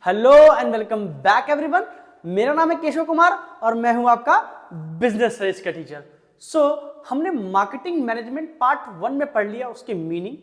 Hello and welcome back everyone. मेरा नाम है केशव कुमार और मैं हूं आपका बिजनेस स्टडीज का टीचर। हमने मार्केटिंग मैनेजमेंट पार्ट 1 में पढ़ लिया, उसके meaning,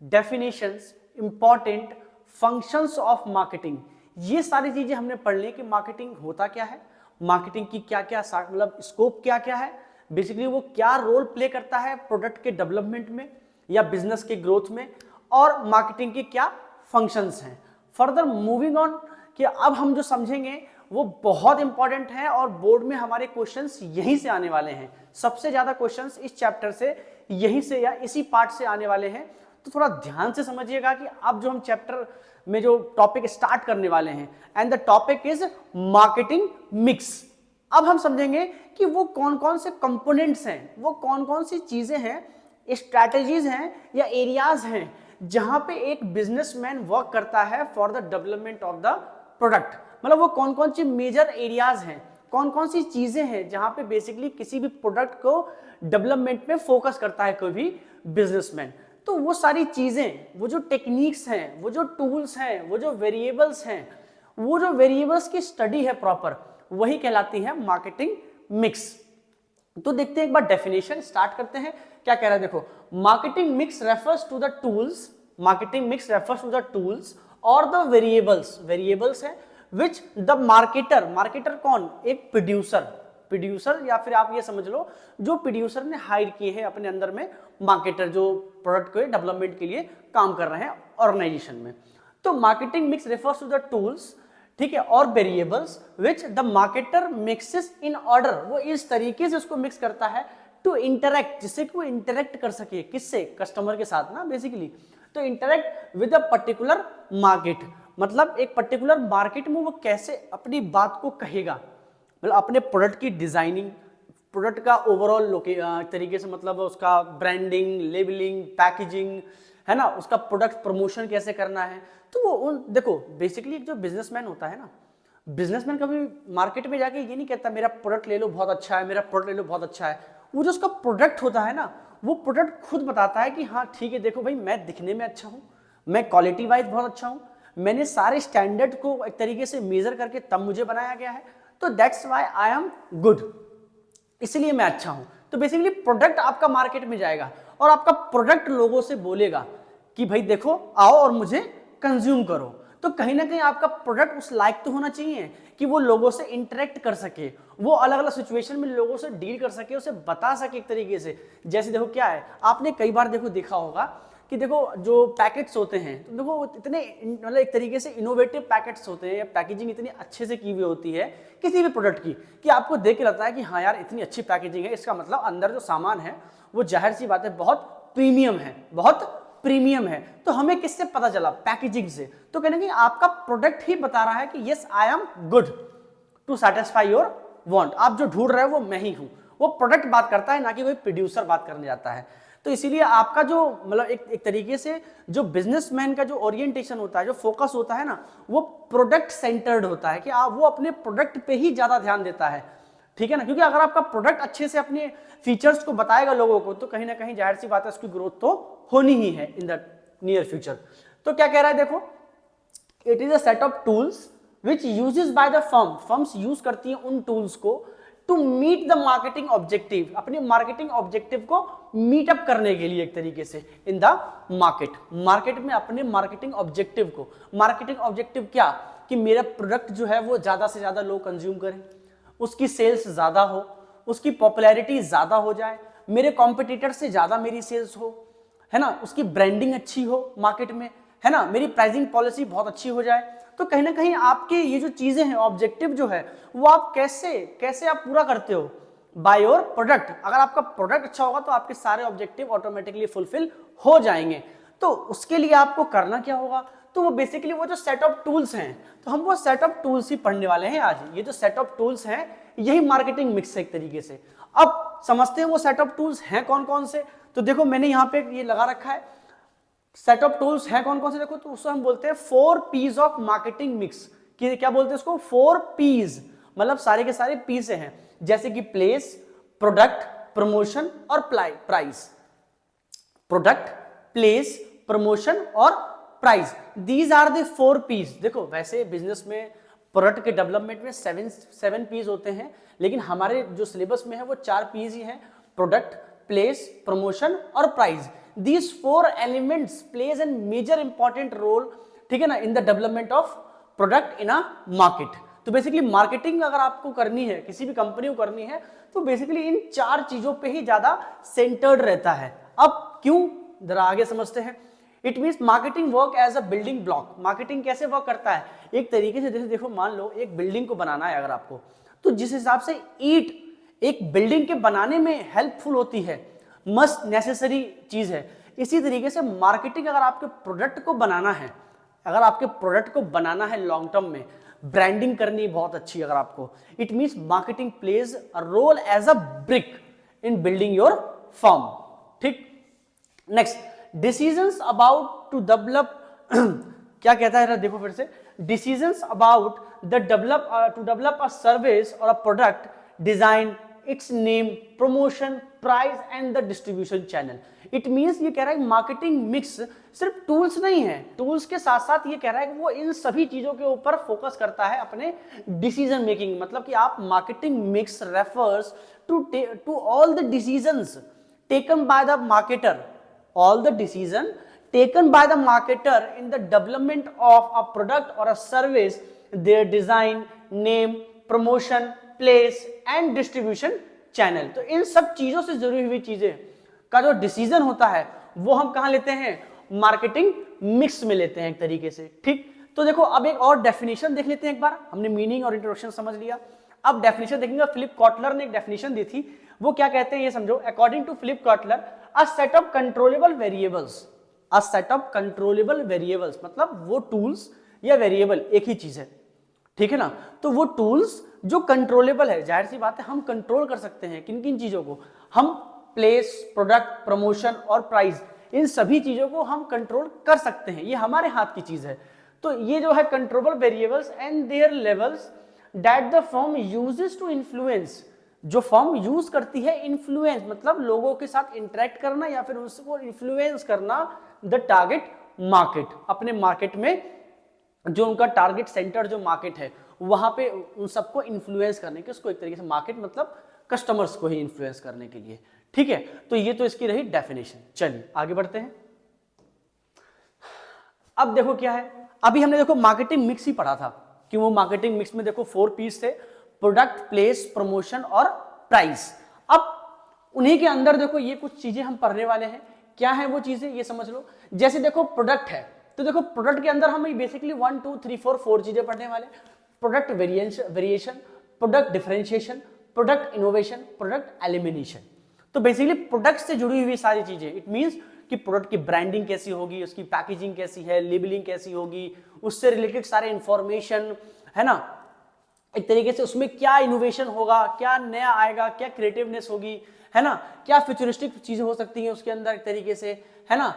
definitions, important functions of marketing. ये सारी चीजें हमने पढ़ ली कि मार्केटिंग होता क्या है, मार्केटिंग की क्या क्या मतलब स्कोप क्या क्या है, बेसिकली वो क्या रोल प्ले करता है प्रोडक्ट के डेवलपमेंट में या बिजनेस के ग्रोथ में, और मार्केटिंग के क्या फंक्शंस हैं। फर्दर मूविंग ऑन कि अब हम जो समझेंगे वो बहुत इंपॉर्टेंट है और बोर्ड में हमारे क्वेश्चंस यहीं से आने वाले हैं। सबसे ज्यादा क्वेश्चंस इस चैप्टर से यहीं से या इसी पार्ट से आने वाले हैं। तो थोड़ा ध्यान से समझिएगा कि अब जो हम चैप्टर में जो टॉपिक स्टार्ट करने वाले हैं, and the topic is marketing mix. अब हम समझेंगे कि वो कौन कौन से कंपोनेंट्स हैं, वो कौन कौन सी चीजें हैं, स्ट्रैटेजीज हैं या एरियाज हैं जहां पे एक बिजनेसमैन वर्क करता है for the development of the product. मतलब वो कौन कौन सी मेजर एरियाज हैं, कौन कौन सी चीजें हैं जहां पे बेसिकली किसी भी प्रोडक्ट को डेवलपमेंट में फोकस करता है कोई भी बिजनेसमैन। तो वो सारी चीजें, वो जो टेक्निक्स हैं, वो जो टूल्स हैं, वो जो वेरिएबल्स हैं, वो जो वेरिएबल्स की स्टडी है प्रॉपर, वही कहलाती है मार्केटिंग मिक्स। तो देखते हैं एक बार डेफिनेशन स्टार्ट करते हैं। क्या कह रहा है देखो, marketing mix refers to the tools, marketing mix refers to the tools और द वेरिएबल्स, वेरिएबल्स है विच द मार्केटर, मार्केटर कौन, एक प्रोड्यूसर, प्रोड्यूसर या फिर आप ये समझ लो जो प्रोड्यूसर ने हायर किए हैं अपने अंदर में मार्केटर, जो प्रोडक्ट के डेवलपमेंट के लिए काम कर रहे हैं ऑर्गेनाइजेशन में। तो marketing mix refers to the tools, ठीक है, और variables which the marketer mixes in order, वो इस तरीके से उसको मिक्स करता है टू इंटरेक्ट, जिससे कि वो इंटरेक्ट कर सके किससे, कस्टमर के साथ ना बेसिकली। तो interact with a particular market, मतलब एक पर्टिकुलर मार्केट में वो कैसे अपनी बात को कहेगा, मतलब अपने प्रोडक्ट की डिजाइनिंग, प्रोडक्ट का ओवरऑल तरीके से, मतलब उसका ब्रांडिंग, लेबलिंग, पैकेजिंग, है ना, उसका प्रोडक्ट प्रमोशन कैसे करना है। तो वो उन देखो बेसिकली जो बिजनेसमैन होता है ना, बिजनेसमैन कभी मार्केट में जाके ये नहीं कहता मेरा प्रोडक्ट ले लो बहुत अच्छा है, मेरा प्रोडक्ट ले लो बहुत अच्छा है। वो जो उसका प्रोडक्ट होता है ना, वो प्रोडक्ट खुद बताता है कि हाँ ठीक है, देखो भाई मैं दिखने में अच्छा हूँ, मैं क्वालिटी वाइज बहुत अच्छा हूँ, मैंने सारे स्टैंडर्ड को एक तरीके से मेजर करके तब मुझे बनाया गया है, तो that's why I am good, इसलिए मैं अच्छा हूं। तो बेसिकली प्रोडक्ट आपका मार्केट में जाएगा और आपका प्रोडक्ट लोगों से बोलेगा कि भाई देखो आओ और मुझे कंज्यूम करो। तो कहीं ना कहीं आपका प्रोडक्ट उस लायक तो होना चाहिए कि वो लोगों से इंटरेक्ट कर सके, वो अलग अलग सिचुएशन में लोगों से डील कर सके, उसे बता सके एक तरीके से। जैसे देखो क्या है, आपने कई बार देखा होगा कि देखो जो पैकेट्स होते हैं, तो देखो इतने मतलब एक तरीके से इनोवेटिव पैकेट्स होते हैं, या पैकेजिंग इतनी अच्छे से की हुई होती है किसी भी प्रोडक्ट की कि आपको देख के लगता है कि हाँ यार इतनी अच्छी पैकेजिंग है, इसका मतलब अंदर जो सामान है वो जाहिर सी बात है बहुत प्रीमियम है, बहुत प्रीमियम है। तो हमें किससे पता चला, पैकेजिंग से। तो कहने की आपका प्रोडक्ट ही बता रहा है कि yes I am good to satisfy your want, आप जो ढूंढ रहे हो वो मैं ही हूं। वो प्रोडक्ट बात करता है, ना कि कोई प्रोड्यूसर बात करने जाता है। तो इसीलिए आपका जो मतलब एक तरीके से जो बिजनेसमैन का जो ओरिएंटेशन होता है, जो फोकस होता है ना, वो प्रोडक्ट सेंटर्ड होता है कि आप वो अपने प्रोडक्ट पे ही ज्यादा ध्यान देता है, ठीक है ना। क्योंकि अगर आपका प्रोडक्ट अच्छे से अपने फीचर्स को बताएगा लोगों को, तो कहीं ना कहीं जाहिर सी बात है उसकी ग्रोथ तो होनी ही है इन द नियर फ्यूचर। तो क्या कह रहा है देखो, it is a set of tools which uses by the firm, firms use करती हैं उन टूल्स को to meet the marketing objective, अपने मार्केटिंग ऑब्जेक्टिव को मीट अप करने के लिए एक तरीके से इन द मार्केट, मार्केट में अपने मार्केटिंग ऑब्जेक्टिव को, मार्केटिंग ऑब्जेक्टिव क्या, कि मेरा प्रोडक्ट जो है वो ज्यादा से ज्यादा लोग कंज्यूम करें, उसकी सेल्स ज्यादा हो, उसकी पॉपुलैरिटी ज्यादा हो जाए, मेरे कॉम्पिटिटर से ज्यादा मेरी सेल्स हो, है ना, उसकी ब्रांडिंग अच्छी हो मार्केट में, है ना, मेरी प्राइसिंग पॉलिसी बहुत अच्छी हो जाए। तो कहीं ना कहीं आपके ये जो चीजें हैं, ऑब्जेक्टिव जो है वो आप कैसे आप पूरा करते हो, बाय योर प्रोडक्ट। अगर आपका प्रोडक्ट अच्छा होगा तो आपके सारे ऑब्जेक्टिव ऑटोमेटिकली फुलफिल हो जाएंगे। तो उसके लिए आपको करना क्या होगा, तो वो बेसिकली वो जो सेट ऑफ टूल्स हैं, तो हम वो सेट ऑफ टूल्स ही पढ़ने वाले हैं आज। ये जो सेट ऑफ टूल्स हैं यही मार्केटिंग मिक्स है एक तरीके से। अब समझते हैं वो सेट ऑफ टूल्स हैं कौन कौन से। तो देखो मैंने यहाँ पे ये लगा रखा है, सेट ऑफ टूल्स हैं कौन कौन से, देखो तो उसको हम बोलते हैं 4 P's ऑफ मार्केटिंग मिक्स। क्या बोलते हैं उसको, 4 P's, मतलब सारे के सारे P से हैं, जैसे कि प्लेस, प्रोडक्ट, प्रमोशन और प्राइस। प्रोडक्ट, प्लेस, प्रमोशन और price. These are the 4 P's। देखो वैसे बिजनेस में प्रोडक्ट के डेवलपमेंट में 7 P's होते हैं, लेकिन हमारे जो सिलेबस में है वो 4 P's ही हैं, प्रोडक्ट, प्लेस, प्रमोशन और price. These 4 elements plays an major important role, ठीक है ना, in the development of product in a market. तो बेसिकली मार्केटिंग अगर आपको करनी है, किसी भी कंपनी को करनी है, तो बेसिकली इन 4 चीजों पे ही ज्यादा सेंटर्ड रहता है। अब क्यों, जरा आगे समझते हैं। It means marketing work as a building block. Marketing कैसे वर्क करता है, एक तरीके से जैसे देखो, मान लो एक बिल्डिंग को बनाना है अगर आपको, तो जिस हिसाब से ईंट एक बिल्डिंग के बनाने में हेल्पफुल होती है, मस्ट नेसेसरी चीज है, इसी तरीके से मार्केटिंग अगर आपके प्रोडक्ट को बनाना है, अगर आपके प्रोडक्ट को बनाना है लॉन्ग टर्म में, ब्रांडिंग करनी बहुत अच्छी अगर आपको, it means marketing plays a role as a brick in building your firm. ठीक, next, decisions about to develop क्या कहता है, देखो फिर से, decisions about the develop a service और a product, design, its name, promotion, price and the distribution channel. It means ये कह रहा है मार्केटिंग मिक्स सिर्फ टूल्स नहीं है, टूल्स के साथ साथ ये कह रहा है कि वो इन सभी चीजों के ऊपर फोकस करता है अपने डिसीजन मेकिंग। मतलब कि आप marketing mix refers to all the decisions taken by the marketer, all the decision taken by the marketer in the development of a product or a service, their design, name, promotion, place and distribution channel। तो इन सब चीजों से जुड़ी हुई चीजें का जो decision होता है वो हम कहां लेते हैं, मार्केटिंग मिक्स में लेते हैं एक तरीके से। ठीक, तो देखो अब एक और डेफिनेशन देख लेते हैं। एक बार हमने मीनिंग और इंट्रोडक्शन समझ लिया, अब डेफिनेशन देखेंगे। फिलिप कॉटलर ने एक डेफिनेशन दी थी, वो क्या कहते हैं ये समझो। According to Philip Kotler, a set of controllable variables, a set of controllable variables मतलब वो टूल्स या वेरिएबल एक ही चीज है, ठीक है ना। तो वो टूल्स जो कंट्रोलेबल है, जाहिर सी बात है हम कंट्रोल कर सकते हैं किन किन चीजों को, हम प्लेस, प्रोडक्ट, प्रमोशन और प्राइस, इन सभी चीजों को हम कंट्रोल कर सकते हैं, ये हमारे हाथ की चीज है। तो ये जो है controllable variables and their levels that the firm uses to influence, जो फर्म यूज करती है इन्फ्लुएंस मतलब लोगों के साथ इंटरेक्ट करना या फिर उसको इन्फ्लुएंस करना द टारगेट मार्केट, अपने मार्केट में जो उनका टारगेट सेंटर जो मार्केट है वहां पे उन सबको इन्फ्लुएंस करने के, उसको एक तरीके से मार्केट मतलब कस्टमर्स को ही इन्फ्लुएंस करने के लिए। ठीक है, तो ये तो इसकी रही डेफिनेशन। चलिए आगे बढ़ते हैं। अब देखो क्या है, अभी हमने देखो मार्केटिंग मिक्स ही पढ़ा था कि वो मार्केटिंग मिक्स में देखो 4 P's थे, प्रोडक्ट, प्लेस, प्रमोशन और प्राइस। अब उन्हीं के अंदर देखो ये कुछ चीजें हम पढ़ने वाले हैं। क्या है वो चीजें, ये समझ लो। जैसे देखो प्रोडक्ट है, तो देखो प्रोडक्ट के अंदर हम बेसिकली 1 2 3 4 चीजें पढ़ने वाले। Product variation, product differentiation, product innovation, product elimination. तो बेसिकली प्रोडक्ट से जुड़ी हुई सारी चीजें, इट मींस कि प्रोडक्ट की ब्रांडिंग कैसी होगी, उसकी पैकेजिंग कैसी है, लेबलिंग कैसी होगी, उससे रिलेटेड सारे इंफॉर्मेशन है ना, एक तरीके से उसमें क्या इनोवेशन होगा, क्या नया आएगा, क्या क्रिएटिवनेस होगी, है ना, क्या फ्यूचरिस्टिक चीजें हो सकती हैं उसके अंदर एक तरीके से, है ना,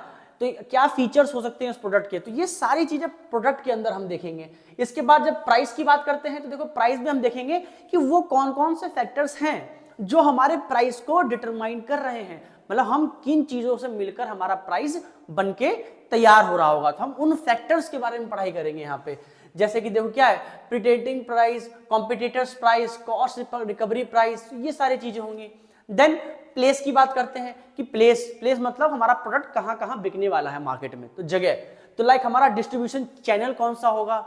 तो क्या फीचर्स हो सकते हैं उस प्रोडक्ट के, तो ये सारी चीजें प्रोडक्ट के अंदर हम देखेंगे। इसके बाद जब प्राइस की बात करते हैं तो देखो प्राइस में हम देखेंगे कि वो कौन कौन से फैक्टर्स हैं जो हमारे प्राइस को डिटरमाइन कर रहे हैं, मतलब हम किन चीजों से मिलकर हमारा प्राइस बनके तैयार हो रहा होगा, तो हम उन फैक्टर्स के बारे में पढ़ाई करेंगे यहाँ पे। जैसे कि देखो क्या है, pretending price, competitors price, cost recovery price, ये सारी चीजें होंगी। देन प्लेस की बात करते हैं कि प्लेस मतलब हमारा प्रोडक्ट कहाँ कहाँ बिकने वाला है मार्केट में, तो जगह, तो लाइक हमारा डिस्ट्रीब्यूशन चैनल कौन सा होगा,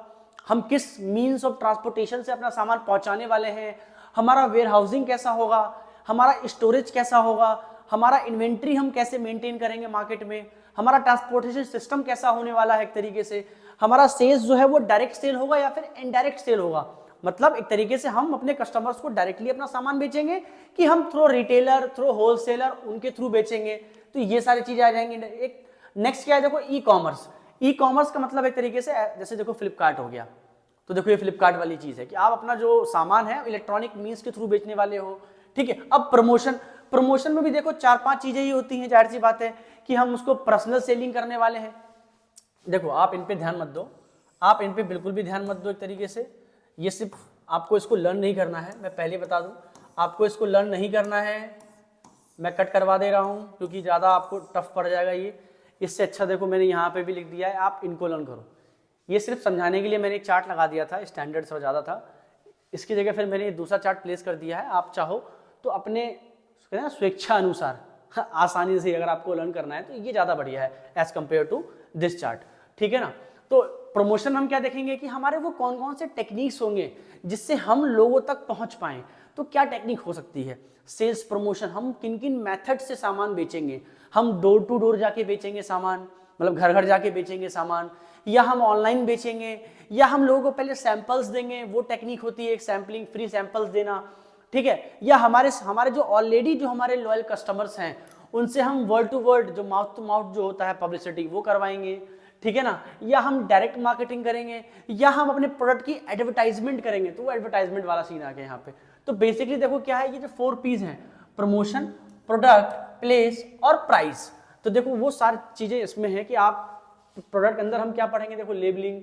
हम किस मीन्स ऑफ ट्रांसपोर्टेशन से अपना सामान पहुंचाने वाले हैं, हमारा वेयर हाउसिंग कैसा होगा, हमारा स्टोरेज कैसा होगा, हमारा इन्वेंट्री हम कैसे मेंटेन करेंगे मार्केट में, हमारा ट्रांसपोर्टेशन सिस्टम कैसा होने वाला है एक तरीके से, हमारा सेल्स जो है वो डायरेक्ट सेल होगा या फिर इनडायरेक्ट सेल होगा, मतलब एक तरीके से हम अपने कस्टमर्स को डायरेक्टली अपना सामान बेचेंगे कि हम थ्रू रिटेलर, थ्रू होलसेलर उनके थ्रू बेचेंगे, तो ये सारी चीजें आ जाएंगी। एक नेक्स्ट क्या है, देखो ई कॉमर्स। ई कॉमर्स का मतलब एक तरीके से जैसे देखो फ्लिपकार्ट हो गया, तो देखो ये फ्लिपकार्ट वाली चीज है कि आप अपना जो सामान है इलेक्ट्रॉनिक मीन्स के थ्रू बेचने वाले हो। ठीक है, अब प्रमोशन में भी देखो 4-5 चीजें ही होती हैं, जाहिर सी बात है कि हम उसको पर्सनल सेलिंग करने वाले हैं। देखो आप इन पे ध्यान मत दो, आप इन पे बिल्कुल भी ध्यान मत दो एक तरीके से, ये सिर्फ आपको इसको लर्न नहीं करना है, मैं पहले बता दूं आपको इसको लर्न नहीं करना है, मैं कट करवा दे रहा हूं क्योंकि ज़्यादा आपको टफ पड़ जाएगा ये। इससे अच्छा देखो मैंने यहाँ पे भी लिख दिया है, आप इनको लर्न करो। ये सिर्फ समझाने के लिए मैंने एक चार्ट लगा दिया था, स्टैंडर्ड से ज़्यादा था, इसकी जगह फिर मैंने दूसरा चार्ट प्लेस कर दिया है। आप चाहो तो अपने स्वेच्छा अनुसार आसानी से अगर आपको लर्न करना है तो ये ज़्यादा बढ़िया है as compare to this chart, ठीक है ना। तो प्रमोशन हम क्या देखेंगे कि हमारे वो कौन कौन से टेक्निक्स होंगे जिससे हम लोगों तक पहुंच पाएं। तो क्या टेक्निक हो सकती है? सेल्स प्रमोशन, हम किन किन मेथड से सामान बेचेंगे। हम डोर टू डोर जाके बेचेंगे सामान, मतलब घर घर जाके बेचेंगे सामान, या हम ऑनलाइन बेचेंगे, या हम लोगों को पहले सैंपल्स देंगे, वो टेक्निक होती है एक सैम्पलिंग, फ्री सैंपल्स देना, ठीक है। या हमारे जो ऑलरेडी जो हमारे लॉयल कस्टमर्स हैं उनसे हम वर्ड टू वर्ड, जो माउथ टू माउथ जो होता है पब्लिसिटी, वो करवाएंगे, ठीक है ना। या हम डायरेक्ट मार्केटिंग करेंगे, या हम अपने प्रोडक्ट की एडवर्टाइजमेंट करेंगे, तो वो एडवर्टाइजमेंट वाला सीन आ गया यहाँ पे। तो बेसिकली देखो क्या है, ये जो 4 P's हैं, प्रमोशन, प्रोडक्ट, प्लेस और प्राइस। तो देखो वो सारी चीजें इसमें है कि आप प्रोडक्ट के अंदर हम क्या पढ़ेंगे, देखो labelling,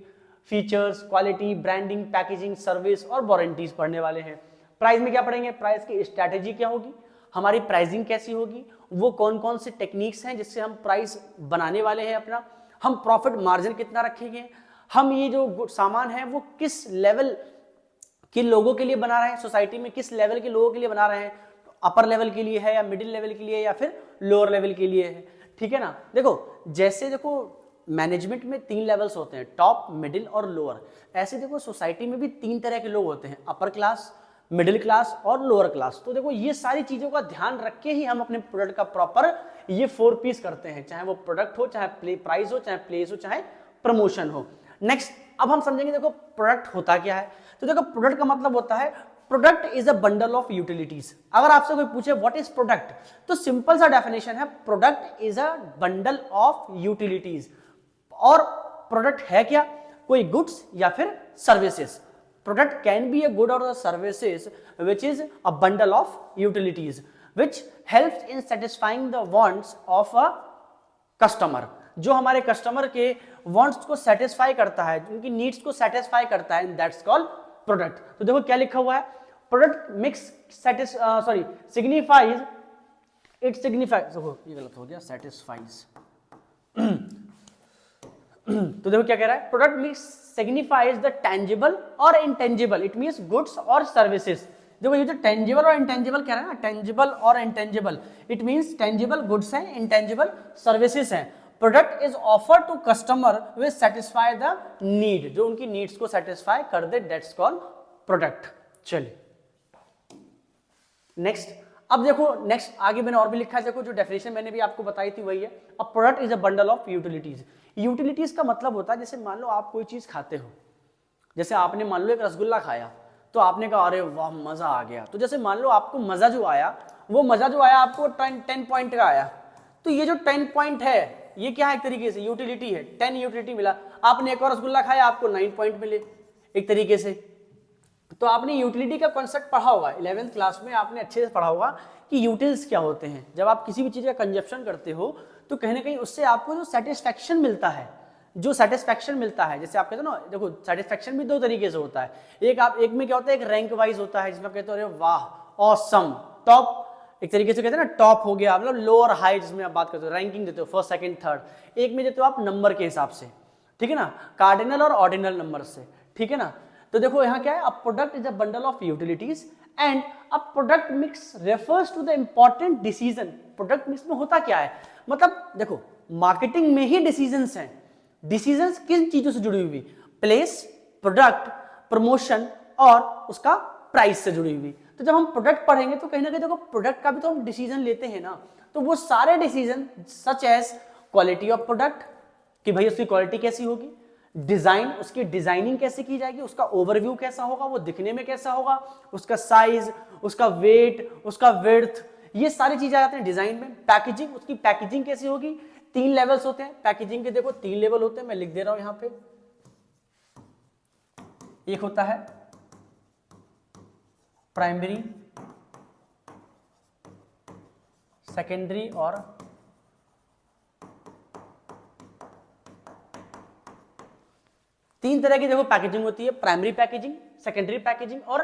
features, quality, branding, packaging, service और वारंटीज पढ़ने वाले हैं। प्राइस में क्या पढ़ेंगे, प्राइस की स्ट्रैटेजी क्या होगी, हमारी प्राइसिंग कैसी होगी, वो कौन कौन से टेक्निक्स हैं जिससे हम प्राइस बनाने वाले हैं अपना, हम प्रॉफिट मार्जिन कितना रखेंगे, हम ये जो सामान है वो किस लेवल के लोगों के लिए बना रहे हैं, सोसाइटी में किस लेवल के लोगों के लिए बना रहे हैं, अपर लेवल के लिए है या मिडिल लेवल के लिए या फिर लोअर लेवल के लिए है, ठीक है ना। देखो जैसे देखो मैनेजमेंट में 3 लेवल्स होते हैं, टॉप, मिडिल और लोअर। ऐसे देखो सोसाइटी में भी 3 तरह के लोग होते हैं, अपर क्लास, मिडिल क्लास और लोअर क्लास। तो देखो ये सारी चीजों का ध्यान रख के ही हम अपने प्रोडक्ट का प्रॉपर ये 4 P's करते हैं, चाहे वो प्रोडक्ट हो, चाहे प्राइस हो, चाहे प्लेस हो, चाहे प्रमोशन हो। नेक्स्ट अब हम समझेंगे देखो प्रोडक्ट होता क्या है। तो देखो प्रोडक्ट का मतलब होता है, product is a bundle of utilities. अगर आपसे कोई पूछे व्हाट इज प्रोडक्ट, तो सिंपल सा डेफिनेशन है, product is a bundle of utilities. और प्रोडक्ट है क्या, कोई गुड्स या फिर services. Product can be a good or a services which is a bundle of utilities which helps in satisfying the wants of a customer। जो हमारे customer के wants को satisfy करता है, उनकी needs को satisfy करता है, that's called product। तो देखो क्या लिखा हुआ है, product mix signifies, it signifies, देखो ये गलत हो गया, satisfies तो देखो क्या कह रहा है, product mix signifies the tangible और इंटेंजिबल, इट मींस गुड्स और सर्विसेज। देखो ये जो टेंजिबल और इंटेंजिबल कह रहा है ना, टेंजिबल और intangible, it means tangible goods हैं, इंटेंजिबल सर्विसेज हैं। Product is offer to customer which satisfy the need, जो उनकी नीड्स को सेटिस्फाई कर दे, दैट्स कॉल्ड प्रोडक्ट। चलिए नेक्स्ट, अब देखो नेक्स्ट आगे मैंने और भी लिखा है, देखो जो डेफिनेशन मैंने भी आपको बताई थी वही है, a product is a bundle of utilities. Utilities का मतलब होता है, जैसे मान लो आप कोई चीज खाते हो, जैसे आपने मान लो एक रसगुल्ला खाया, तो आपने कहा अरे वाह मजा आ गया, तो जैसे मान लो आपको मजा जो आया, वो मजा जो आया आपको 10 पॉइंट का आया, तो ये जो 10 पॉइंट है ये क्या है, एक तरीके से यूटिलिटी है, 10 यूटिलिटी मिला। आपने एक और रसगुल्ला खाया, आपको 9 पॉइंट मिले एक तरीके से। तो आपने यूटिलिटी का कॉन्सेप्ट पढ़ा होगा 11th क्लास में, आपने अच्छे से पढ़ा होगा कि यूटिल्स क्या होते हैं। जब आप किसी भी चीज का कंजप्शन करते हो तो कहीं ना कहीं उससे आपको जो सेटिस्फैक्शन मिलता है, जैसे आप कहते हो ना, देखो सेटिस्फैक्शन भी 2 तरीके से होता है। एक में क्या होता है, एक रैंक वाइज होता है, जिसमें आप कहते हो अरे वाह ऑसम, टॉप, एक तरीके से कहते हैं ना टॉप हो गया, मतलब लोअर हाई, जिसमें आप बात करते हो रैंकिंग देते हो, फर्स्ट सेकंड थर्ड। एक में देते हो आप नंबर के हिसाब से, ठीक है ना, कार्डिनल और ऑर्डिनल नंबर से, ठीक है ना। तो देखो यहाँ क्या है, a product is a bundle of utilities and a product mix refers to the important decision. Product mix में होता क्या है, मतलब देखो मार्केटिंग में ही डिसीजंस हैं, डिसीजंस किन चीजों से जुड़ी हुई, प्लेस, प्रोडक्ट, प्रमोशन और उसका प्राइस से जुड़ी हुई। तो जब हम प्रोडक्ट पढ़ेंगे तो कहीं ना कहीं देखो प्रोडक्ट का भी तो हम डिसीजन लेते हैं ना, तो वो सारे decision such as quality of product, कि भाई उसकी क्वालिटी कैसी होगी, डिजाइन, उसकी डिजाइनिंग कैसे की जाएगी, उसका ओवरव्यू कैसा होगा, वो दिखने में कैसा होगा, उसका साइज, उसका वेट, उसका विड्थ, ये सारी चीजें आ जाती हैं डिजाइन में। पैकेजिंग, उसकी पैकेजिंग कैसी होगी, 3 लेवल्स होते हैं पैकेजिंग के, देखो 3 लेवल होते हैं, मैं लिख दे रहा हूं यहां पे। एक होता है प्राइमरी, सेकेंडरी और तीन तरह की देखो पैकेजिंग होती है, प्राइमरी पैकेजिंग, सेकेंडरी पैकेजिंग और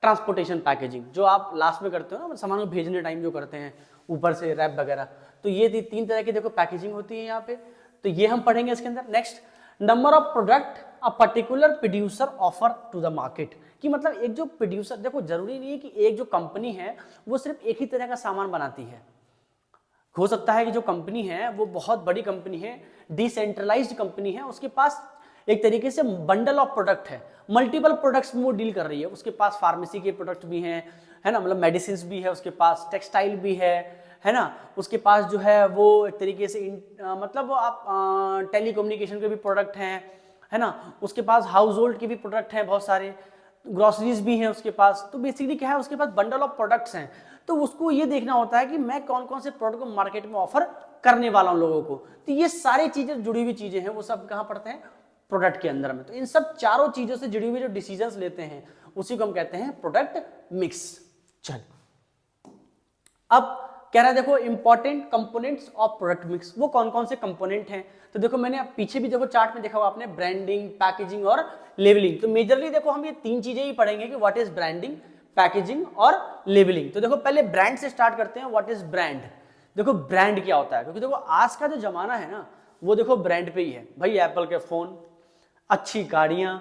ट्रांसपोर्टेशन पैकेजिंग, जो आप लास्ट में करते हो ना, सामान को भेजने टाइम जो करते हैं ऊपर से रैप वगैरह, तो ये तीन तरह की देखो पैकेजिंग होती है यहाँ पे, तो ये हम पढ़ेंगे इसके अंदर। Next, number of product a particular producer offer to the market, कि मतलब एक जो प्रोड्यूसर, देखो जरूरी नहीं है कि एक जो कंपनी है वो सिर्फ एक ही तरह का सामान बनाती है। हो सकता है कि जो कंपनी है वो बहुत बड़ी कंपनी है, डिसेंट्रलाइज्ड कंपनी है, उसके पास एक तरीके से बंडल ऑफ प्रोडक्ट है, मल्टीपल प्रोडक्ट्स में वो डील कर रही है, उसके पास फार्मेसी के प्रोडक्ट भी हैं, है ना, मतलब मेडिसिन भी है, उसके पास टेक्सटाइल भी है ना, उसके पास जो है वो एक तरीके से मतलब आप टेलीकम्युनिकेशन के भी प्रोडक्ट हैं, है ना, उसके पास हाउस होल्ड के भी प्रोडक्ट हैं, बहुत सारे ग्रोसरीज भी हैं उसके पास। तो बेसिकली क्या है, उसके पास बंडल ऑफ प्रोडक्ट्स हैं, तो उसको ये देखना होता है कि मैं कौन कौन से प्रोडक्ट को मार्केट में ऑफर करने वाला हूं लोगों को। तो ये सारी चीजें जुड़ी हुई चीजें हैं, वो सब कहाँ पड़ते हैं, प्रोडक्ट के अंदर में। तो इन सब चारों चीजों से जुड़ी हुई जो डिसीजंस लेते हैं उसी को हम कहते हैं प्रोडक्ट मिक्स। चल, अब कह रहा है देखो important components of product mix, वो कौन कौन से कंपोनेंट हैं। तो देखो मैंने पीछे भी देखो चार्ट में देखा हुआ आपने, ब्रांडिंग, पैकेजिंग और लेबलिंग। तो मेजरली देखो हम ये तीन चीजें ही पढ़ेंगे कि व्हाट इज ब्रांडिंग, पैकेजिंग और लेबलिंग। तो देखो पहले ब्रांड से स्टार्ट करते हैं। व्हाट इज ब्रांड, देखो ब्रांड क्या होता है, क्योंकि देखो आज का जो जमाना है ना वो देखो ब्रांड पे ही है भाई। एप्पल के फोन, अच्छी गाड़ियां,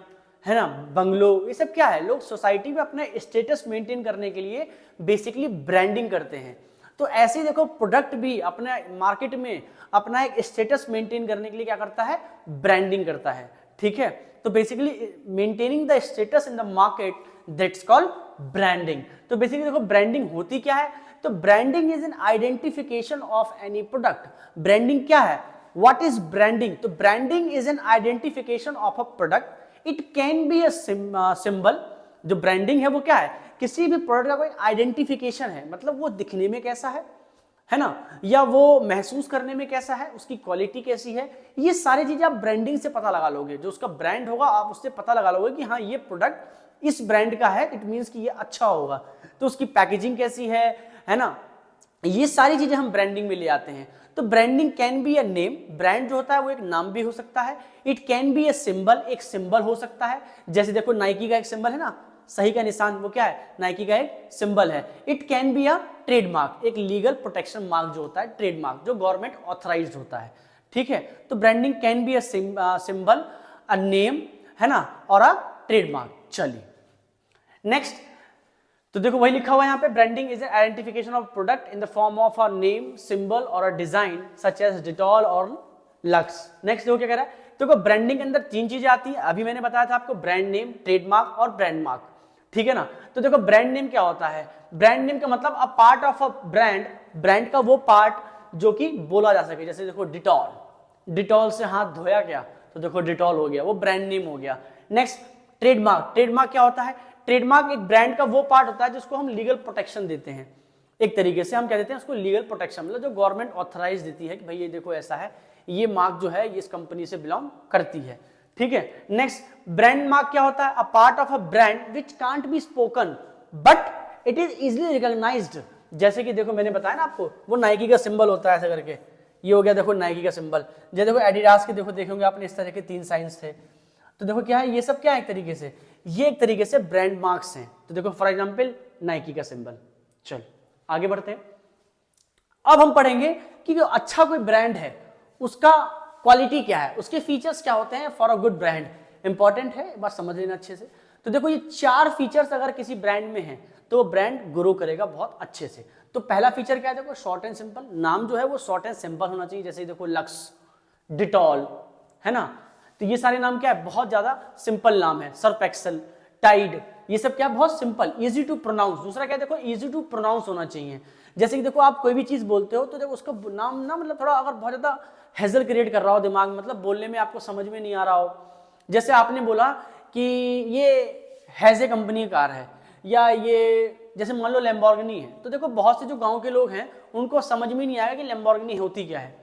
है ना, बंगलो, ये सब क्या है, लोग सोसाइटी में अपना स्टेटस मेंटेन करने के लिए बेसिकली ब्रांडिंग करते हैं। तो ऐसे देखो प्रोडक्ट भी अपने मार्केट में अपना एक स्टेटस मेंटेन करने के लिए क्या करता है, ब्रांडिंग करता है। ठीक है, तो basically maintaining the status in the market, that's called branding. तो बेसिकली देखो ब्रांडिंग होती क्या है, तो branding is an identification of any product. Branding क्या है, व्हाट इज ब्रांडिंग, तो branding is an identification of a product. It can be a symbol, जो ब्रांडिंग है वो क्या है, किसी भी प्रोडक्ट का कोई आइडेंटिफिकेशन है, मतलब वो दिखने में कैसा है ना, या वो महसूस करने में कैसा है, उसकी क्वालिटी कैसी है, ये सारी चीजें आप ब्रांडिंग से पता लगा लोगे। जो उसका ब्रांड होगा आप उससे पता लगा लोगे कि हाँ ये प्रोडक्ट इस ब्रांड का है, इट मीन्स कि ये अच्छा होगा। तो उसकी पैकेजिंग कैसी है ना, ये सारी चीजें हम ब्रांडिंग में ले आते हैं। तो branding can be a name, brand जो होता है वो एक नाम भी हो सकता है। It can be a symbol, एक सिंबल हो सकता है, जैसे देखो नाइकी का एक सिंबल है ना, सही का निशान, वो क्या है, नाइकी का एक सिंबल है। It can be a trademark, एक लीगल प्रोटेक्शन मार्क जो होता है, ट्रेडमार्क जो गवर्नमेंट ऑथराइज्ड होता है। ठीक है, तो branding can be a symbol, a name, है ना, और अ ट्रेडमार्क। चलिए नेक्स्ट, तो देखो वही लिखा हुआ है यहाँ पे, branding is an identification of product in the form of a name, symbol और a design such as Dettol और लक्स। नेक्स्ट देखो क्या कह रहा है, देखो ब्रांडिंग के अंदर तीन चीजें आती हैं, अभी मैंने बताया था आपको, ब्रांड नेम, ट्रेडमार्क और ब्रांड मार्क। ठीक है ना, तो देखो ब्रांड नेम क्या होता है, ब्रांड नेम का मतलब अ part of a brand, brand का वो पार्ट जो कि बोला जा सके। जैसे देखो डिटॉल, डिटॉल से हाथ धोया क्या, तो देखो डिटॉल हो गया, वो ब्रांड नेम हो गया। नेक्स्ट ट्रेडमार्क, ट्रेडमार्क क्या होता है, ट्रेडमार्क एक ब्रांड का वो पार्ट होता है जिसको हम लीगल प्रोटेक्शन देते हैं। एक तरीके से हम क्या देते हैं उसको, लीगल प्रोटेक्शन, मतलब जो गवर्नमेंट ऑथराइज देती है कि भाई ये देखो ऐसा है, ये मार्क जो है ये इस कंपनी से बिलोंग करती है। ठीक है, नेक्स्ट ब्रांड मार्क क्या होता है, a part of a brand which can't be spoken but it is easily recognised. जैसे कि देखो मैंने बताया ना आपको, वो नाइकी का सिंबल होता है ऐसा करके, ये हो गया देखो नाइकी का सिंबल। जैसे देखो एडिडास के देखो देखेंगे आपने इस तरह के तीन साइंस थे, तो देखो क्या है, ये सब क्या है, एक तरीके से ये एक तरीके से ब्रांड मार्क्स हैं। तो देखो फॉर एग्जांपल नाइकी का सिंबल। चल आगे बढ़ते हैं, अब हम पढ़ेंगे कि जो अच्छा कोई ब्रांड है उसका क्वालिटी क्या है, उसके फीचर्स क्या होते हैं for a good brand. Important है, बस समझ लेना अच्छे से। तो देखो ये चार फीचर्स अगर किसी ब्रांड में है तो वो ब्रांड ग्रो करेगा बहुत अच्छे से। तो पहला फीचर क्या है, देखो शॉर्ट एंड सिंपल, नाम जो है वो शॉर्ट एंड सिंपल होना चाहिए। जैसे देखो लक्स, डिटॉल, है ना, तो ये सारे नाम क्या है, बहुत ज्यादा सिंपल नाम है। सर्फ एक्सेल, टाइड, ये सब क्या, बहुत सिंपल, इजी टू प्रोनाउंस। दूसरा क्या, देखो इजी टू प्रोनाउंस होना चाहिए। जैसे कि देखो आप कोई भी चीज बोलते हो तो देखो उसका नाम ना, मतलब थोड़ा अगर बहुत ज्यादा हेजल क्रिएट कर रहा हो दिमाग में, मतलब बोलने में आपको समझ में नहीं आ रहा हो। जैसे आपने बोला कि ये हैजे कंपनी की कार है, या ये जैसे मान लो लैम्बोर्गिनी है, तो देखो बहुत से जो गांव के लोग हैं उनको समझ में नहीं आएगा कि लैम्बोर्गिनी होती क्या है,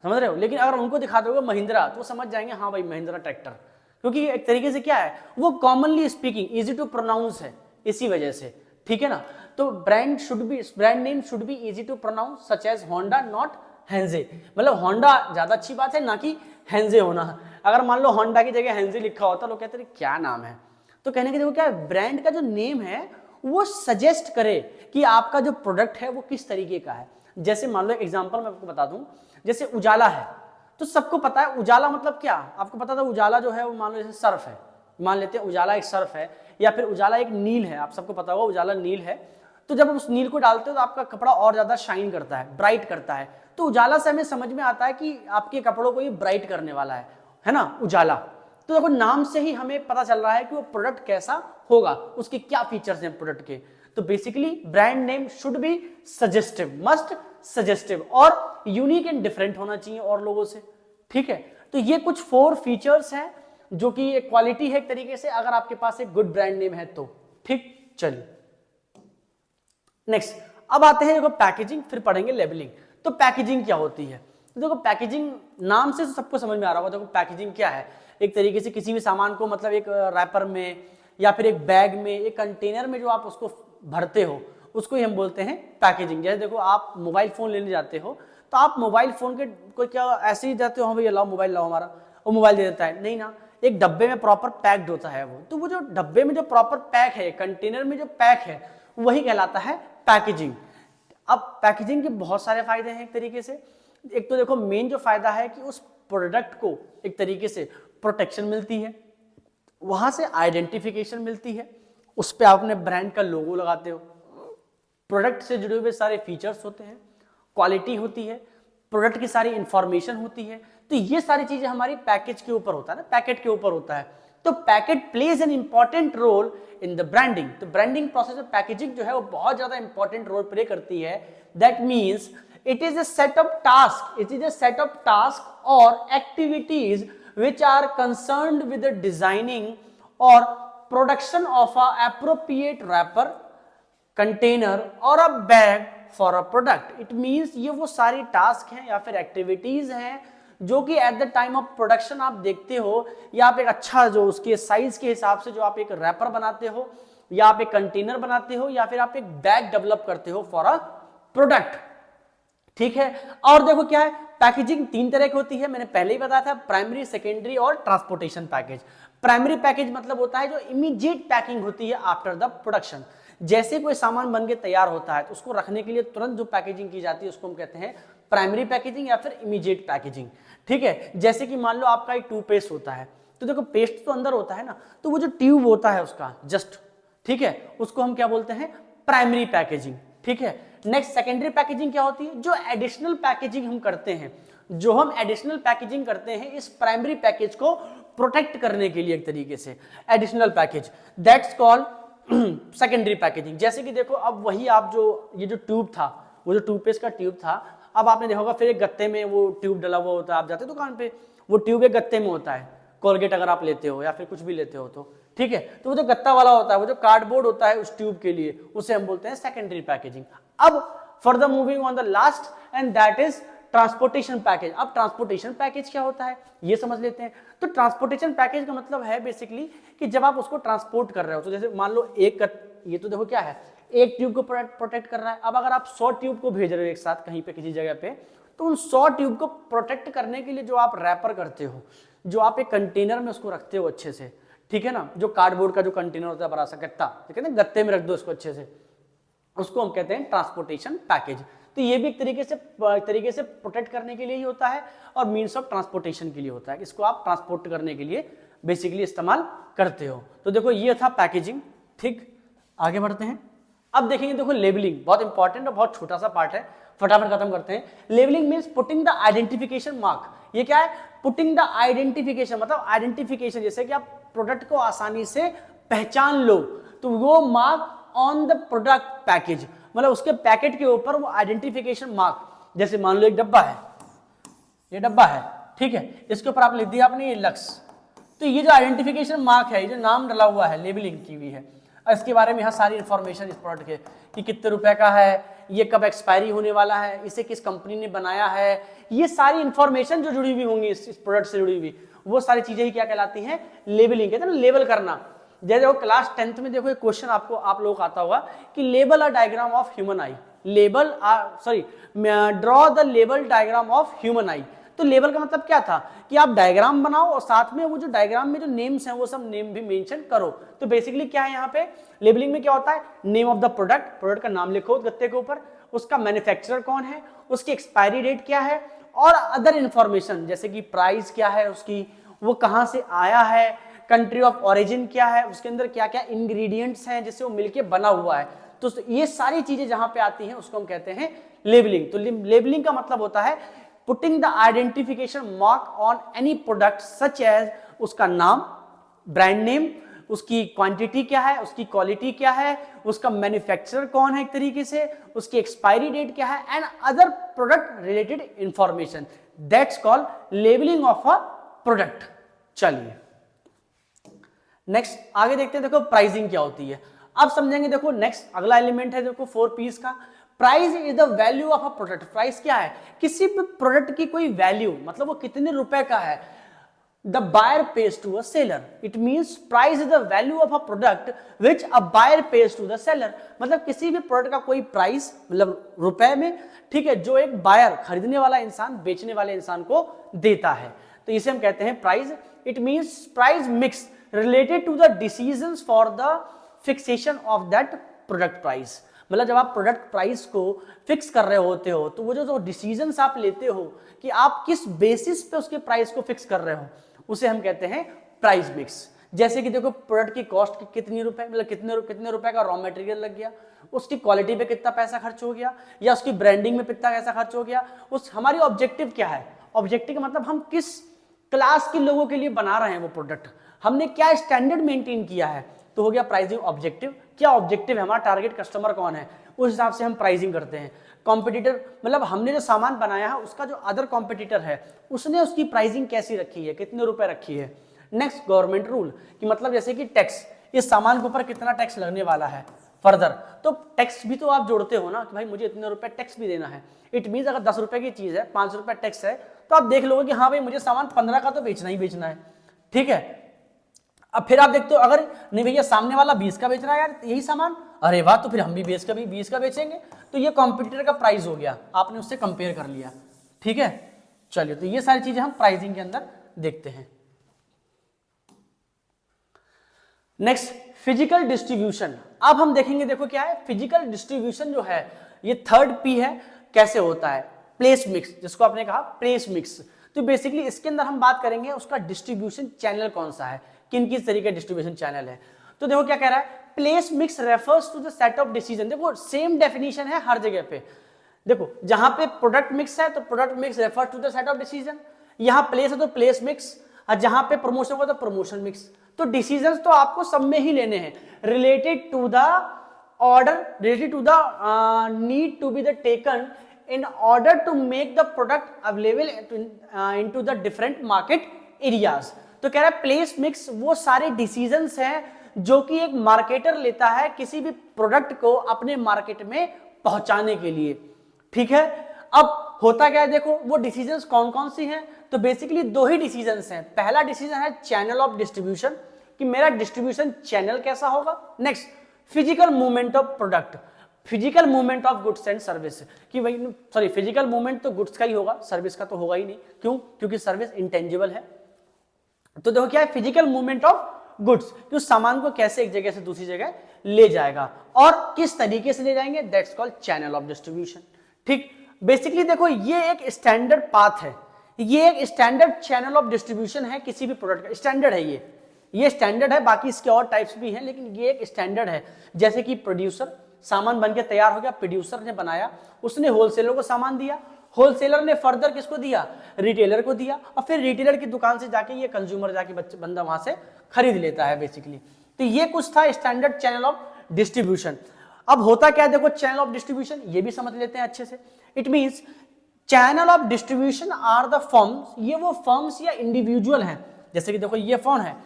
समझ रहे हो। लेकिन अगर उनको दिखा दोगे महिंद्रा तो वो समझ जाएंगे हाँ भाई महिंद्रा ट्रैक्टर, क्योंकि एक तरीके से क्या है, वो commonly speaking easy to pronounce है, इसी वजह से। ठीक है ना, तो brand name should be easy to pronounce such as Honda not हेंजे, मतलब होंडा ज्यादा अच्छी बात है ना कि हेंजे होना। अगर मान लो होंडा की जगह हेंजे लिखा होता लोग कहते क्या नाम है। तो कहने के देखो क्या, ब्रांड का जो नेम है वो सजेस्ट करे कि आपका जो प्रोडक्ट है वो किस तरीके का है। जैसे मान लो एग्जांपल मैं आपको बता दूं, जैसे उजाला है, तो सबको पता है उजाला मतलब क्या, आपको पता था उजाला जो है वो मान लो जैसे सर्फ है, मान लेते हैं उजाला एक सर्फ है, या फिर उजाला एक नील है, आप सबको पता होगा उजाला नील है। तो जब आप उस नील को डालते हो तो आपका कपड़ा और ज्यादा शाइन करता है, ब्राइट करता है। तो उजाला से हमें समझ में आता है कि आपके कपड़ों को ये ब्राइट करने वाला है ना उजाला। तो देखो नाम से ही हमें पता चल रहा है कि वो प्रोडक्ट कैसा होगा, उसके क्या फीचर्स हैं प्रोडक्ट के। तो basically brand name should B suggestive, must suggestive, और यूनिक एंड डिफरेंट होना चाहिए और लोगों से, ठीक है। तो ये कुछ 4 फीचर्स हैं जो कि एक क्वालिटी है एक तरीके से, अगर आपके पास एक गुड ब्रांड नेम है तो, ठीक। चलिए नेक्स्ट, अब आते हैं देखो पैकेजिंग, फिर पढ़ेंगे लेबलिंग। तो पैकेजिंग क्या होती है, देखो पैकेजिंग नाम से तो सबको समझ में आ रहा होगा। देखो पैकेजिंग क्या है, एक तरीके से किसी भी सामान को मतलब एक रैपर में या फिर एक बैग में, एक कंटेनर में जो आप उसको भरते हो उसको ही हम बोलते हैं पैकेजिंग। जैसे देखो आप मोबाइल फोन लेने जाते हो तो आप मोबाइल फोन के कोई क्या ऐसे ही जाते हो, हाँ भैया लाओ मोबाइल लाओ हमारा, वो मोबाइल दे देता है, नहीं ना, एक डब्बे में प्रॉपर पैक्ड होता है वो। तो वो जो डब्बे में जो प्रॉपर पैक है, कंटेनर में जो पैक है, वही कहलाता है पैकेजिंग। अब पैकेजिंग के बहुत सारे फायदे हैं एक तरीके से। एक तो देखो मेन जो फायदा है कि उस प्रोडक्ट को एक तरीके से प्रोटेक्शन मिलती है, वहां से आइडेंटिफिकेशन मिलती है, उस पर आप अपने ब्रांड का लोगो लगाते हो, प्रोडक्ट से जुड़े हुए सारे फीचर्स होते हैं, क्वालिटी होती है, प्रोडक्ट की सारी इंफॉर्मेशन होती है। तो ये सारी चीजें हमारी पैकेज के ऊपर होता है ना, पैकेट के ऊपर होता है। तो packet plays an important role in the branding. तो ब्रांडिंग प्रोसेस में पैकेजिंग जो है वो बहुत ज्यादा इंपॉर्टेंट रोल प्ले करती है। That means it is a set of tasks or activities which are concerned with the designing or production of a appropriate wrapper, container or a bag for a product. It means ये वो सारी task हैं या फिर activities हैं जो कि at the time of production आप देखते हो, या आप एक अच्छा जो उसके साइज के हिसाब से जो आप एक रैपर बनाते हो, या आप एक कंटेनर बनाते हो, या फिर आप एक बैग डेवलप करते हो फॉर अ प्रोडक्ट, ठीक है। और देखो क्या है, पैकेजिंग 3 तरह की होती है, मैंने पहले ही बताया था, प्राइमरी, सेकेंडरी और ट्रांसपोर्टेशन पैकेज। प्राइमरी पैकेज मतलब होता है जो इमीडिएट पैकिंग होती है आफ्टर द प्रोडक्शन। जैसे कोई सामान बन के तैयार होता है तो उसको रखने के लिए तुरंत जो पैकेजिंग की जाती है उसको हम कहते हैं प्राइमरी पैकेजिंग या फिर इमीडिएट पैकेजिंग, ठीक है। जैसे कि मान लो आपका एक टूथपेस्ट होता है, तो देखो पेस्ट तो अंदर होता है ना, तो वो जो ट्यूब होता है उसका जस्ट, ठीक है, उसको हम क्या बोलते हैं, प्राइमरी पैकेजिंग, ठीक है। नेक्स्ट सेकेंडरी पैकेजिंग क्या होती है, जो एडिशनल पैकेजिंग हम करते हैं, जो हम एडिशनल पैकेजिंग करते हैं इस प्राइमरी पैकेज को प्रोटेक्ट करने के लिए, एक तरीके से additional package, that's called secondary packaging. जैसे कि देखो अब वही आप जो ये जो ट्यूब था, वो जो टूथपेस्ट का ट्यूब था, अब आपने देखा होगा फिर एक गत्ते में वो ट्यूब डला हुआ होता है, आप जाते दुकान पे, वो ट्यूब एक गत्ते में होता है, कोलगेट अगर आप लेते हो या फिर कुछ भी लेते हो तो, ठीक है। तो वो जो गत्ता वाला होता है, वो जो कार्डबोर्ड होता है उस ट्यूब के लिए, उसे हम बोलते हैं सेकेंडरी पैकेजिंग। अब further moving on the last and that is transportation package. अब ट्रांसपोर्टेशन पैकेज क्या होता है ये समझ लेते हैं। तो ट्रांसपोर्टेशन पैकेज का मतलब है बेसिकली कि जब आप उसको ट्रांसपोर्ट कर रहे हो, तो जैसे मान लो ये तो देखो क्या है, एक ट्यूब को प्रोटेक्ट कर रहा है। अब अगर आप 100 ट्यूब को भेज रहे हो एक साथ कहीं पे किसी जगह पे, तो उन 100 ट्यूब को प्रोटेक्ट करने के लिए जो आप रैपर करते हो, जो आप एक कंटेनर में उसको रखते हो अच्छे से, ठीक है ना, जो कार्डबोर्ड का जो कंटेनर होता है बड़ा सा गत्ता, कहते हैं गत्ते में रख दो इसको अच्छे से, उसको हम कहते हैं ट्रांसपोर्टेशन पैकेज। तो ये भी एक तरीके से प्रोटेक्ट करने के लिए ही होता है और मीन्स ऑफ ट्रांसपोर्टेशन के लिए होता है, इसको आप ट्रांसपोर्ट करने के लिए बेसिकली इस्तेमाल करते हो। तो देखो ये था पैकेजिंग, ठीक। आगे बढ़ते हैं, अब देखेंगे देखो लेबलिंग, बहुत इंपॉर्टेंट और बहुत छोटा सा पार्ट है, फटाफट खत्म करते हैं। Labelling means putting the identification mark. ये क्या है, पुटिंग द आइडेंटिफिकेशन, मतलब आइडेंटिफिकेशन, जैसे कि आप प्रोडक्ट को आसानी से पहचान लो, तो वो mark on the product package, मतलब उसके पैकेट के ऊपर वो आइडेंटिफिकेशन मार्क, जैसे मान लो एक डब्बा है, ये डब्बा है, ठीक है, इसके ऊपर आप लिख दिया आपने ये लक्स, तो ये जो आइडेंटिफिकेशन मार्क है, ये जो नाम डला हुआ है, लेबलिंग की हुई है, इसके बारे में यहाँ सारी इंफॉर्मेशन इस प्रोडक्ट के, कि कितने रुपए का है, ये कब एक्सपायरी होने वाला है, इसे किस कंपनी ने बनाया है, ये सारी इंफॉर्मेशन जो जुड़ी हुई होंगी इस प्रोडक्ट से जुड़ी हुई, वो सारी चीजें ही क्या कहलाती हैं, लेबलिंग, कहते हैं ना लेबल करना। जैसे क्लास 10th में देखो एक क्वेश्चन आपको आप लोगों को आता होगा कि label a diagram of human I, draw the label diagram of human आई। तो लेबल का मतलब क्या था कि आप डायग्राम बनाओ और साथ में वो जो डायग्राम में जो नेम्स हैं वो सब नेम भी मेंशन करो। तो बेसिकली क्या है यहाँ पे लेबलिंग में क्या होता है, name of the product, product का नाम लिखो गत्ते के ऊपर, उसका मैन्युफैक्चरर कौन है, उसकी एक्सपायरी डेट क्या है, और अदर इंफॉर्मेशन जैसे कि प्राइस क्या है उसकी, वो कहाँ से आया है, कंट्री ऑफ ओरिजिन क्या है, उसके अंदर क्या क्या इंग्रेडिएंट्स हैं जिससे वो मिलके बना हुआ है। तो ये सारी चीजें जहां पे आती हैं उसको हम कहते हैं लेबलिंग। तो लेबलिंग का मतलब होता है putting the identification mark on any product such as उसका नाम, ब्रांड नेम, उसकी क्वांटिटी क्या है, उसकी क्वालिटी क्या है, उसका मैन्युफैक्चरर कौन है एक तरीके से, उसकी एक्सपायरी डेट क्या है, and other product related information, that's called labelling of a product. चलिए नेक्स्ट आगे देखते हैं। देखो प्राइसिंग क्या होती है, अब समझेंगे। देखो नेक्स्ट अगला एलिमेंट है देखो 4 P's का। Price is the value of a product. Price क्या है, किसी भी प्रोडक्ट की कोई वैल्यू, मतलब वो कितने रुपए का है। The buyer pays to a seller, it means price is the value of a product which a buyer pays to the seller. मतलब किसी भी प्रोडक्ट का कोई प्राइस, मतलब रुपए में, ठीक है, जो एक बायर खरीदने वाला इंसान बेचने वाले इंसान को देता है, तो इसे हम कहते हैं price. It means price mix related to the decisions for the fixation of that product price. मतलब जब आप प्रोडक्ट प्राइस को फिक्स कर रहे होते हो तो वो जो डिसीजंस आप लेते हो कि आप किस बेसिस पे उसके प्राइस को फिक्स कर रहे हो, उसे हम कहते हैं प्राइस मिक्स। जैसे कि देखो प्रोडक्ट की कॉस्ट कितनी रुपए, मतलब कितने रुपए का रॉ मटेरियल लग गया, उसकी क्वालिटी पे कितना पैसा खर्च हो गया, या उसकी ब्रांडिंग में कितना पैसा खर्च हो गया, उस हमारी ऑब्जेक्टिव क्या है। ऑब्जेक्टिव का मतलब हम किस क्लास के लोगों के लिए बना रहे हैं वो प्रोडक्ट, हमने क्या स्टैंडर्ड मेंटेन किया है, तो हो गया प्राइसिंग ऑब्जेक्टिव। क्या ऑब्जेक्टिव है, हमारा टारगेट कस्टमर कौन है, उस हिसाब से हम प्राइसिंग करते हैं। कॉम्पिटिटर, मतलब हमने जो सामान बनाया है उसका जो अदर कॉम्पिटिटर है उसने उसकी प्राइसिंग कैसी रखी है, कितने रुपए रखी है। नेक्स्ट गवर्नमेंट रूल, कि मतलब जैसे कि टैक्स, इस सामान के ऊपर कितना टैक्स लगने वाला है फर्दर, तो टैक्स भी तो आप जोड़ते हो ना कि भाई मुझे इतने रुपए टैक्स भी देना है। इट मीन्स अगर 10 रुपए की चीज है, 5 रुपए टैक्स है, तो आप देख लोगे कि हाँ भाई मुझे सामान 15 का तो बेचना ही बेचना है, ठीक है। अब फिर आप देखते हो अगर नहीं भैया सामने वाला 20 का बेच रहा है यार यही सामान, अरे वाह, तो फिर हम भी 20 का बेचेंगे, तो ये कॉम्पिटिटर का प्राइस हो गया, आपने उससे कंपेयर कर लिया, ठीक है। चलिए, तो ये सारी चीजें हम प्राइसिंग के अंदर देखते हैं। Next physical distribution. अब हम देखेंगे, देखो क्या है फिजिकल डिस्ट्रीब्यूशन जो है, ये 3rd P है। कैसे होता है, प्लेस मिक्स, जिसको आपने कहा प्लेस मिक्स। तो बेसिकली इसके अंदर हम बात करेंगे उसका डिस्ट्रीब्यूशन चैनल कौन सा है, किन किस तरीके का डिस्ट्रीब्यूशन चैनल है। तो देखो क्या कह रहा है, place mix refers to the set of decision. देखो सेम डेफिनेशन है हर जगह पे। देखो जहां पे प्रोडक्ट मिक्स है तो product mix refers to the set of decision, यहां प्लेस है तो प्लेस मिक्स, और जहां पे प्रमोशन होगा तो प्रमोशन मिक्स। तो डिसीजंस तो आपको सब में ही लेने हैं, related to the order, related to the need to be the taken in order to make the product available into the different market areas। तो कह रहा है प्लेस मिक्स वो सारे डिसीजंस हैं जो कि एक मार्केटर लेता है किसी भी प्रोडक्ट को अपने मार्केट में पहुंचाने के लिए, ठीक है। अब होता क्या है, देखो वो डिसीजंस कौन कौन सी हैं, तो बेसिकली 2 ही डिसीजंस हैं। पहला डिसीजन है चैनल ऑफ डिस्ट्रीब्यूशन, कि मेरा डिस्ट्रीब्यूशन चैनल कैसा होगा। Next physical movement of product, physical movement of goods and service, कि भाई सॉरी फिजिकल मूवमेंट तो गुड्स का ही होगा, सर्विस का तो होगा ही नहीं, क्यों, क्योंकि सर्विस इंटेंजिबल है। तो देखो क्या है फिजिकल मूवमेंट ऑफ गुड्स, कि उस सामान को कैसे एक जगह से दूसरी जगह ले जाएगा और किस तरीके से ले जाएंगे, that's called channel of distribution, ठीक। बेसिकली देखो ये एक स्टैंडर्ड पाथ है, ये एक स्टैंडर्ड चैनल ऑफ डिस्ट्रीब्यूशन है किसी भी प्रोडक्ट का, स्टैंडर्ड है ये स्टैंडर्ड है। बाकी इसके और टाइप्स भी हैं लेकिन ये एक स्टैंडर्ड है। जैसे कि प्रोड्यूसर, सामान बनके तैयार हो गया, प्रोड्यूसर ने बनाया, उसने होलसेलर को सामान दिया, होलसेलर ने फर्दर किसको दिया, रिटेलर को दिया, और फिर रिटेलर की दुकान से जाके ये कंज्यूमर जाके बंदा वहां से खरीद लेता है बेसिकली। तो ये कुछ था स्टैंडर्ड चैनल ऑफ डिस्ट्रीब्यूशन। अब होता क्या है, देखो चैनल ऑफ डिस्ट्रीब्यूशन ये भी समझ लेते हैं अच्छे से। It means channel of distribution are the firms, ये वो फर्म्स या इंडिविजुअल हैं। जैसे कि देखो ये फर्म है,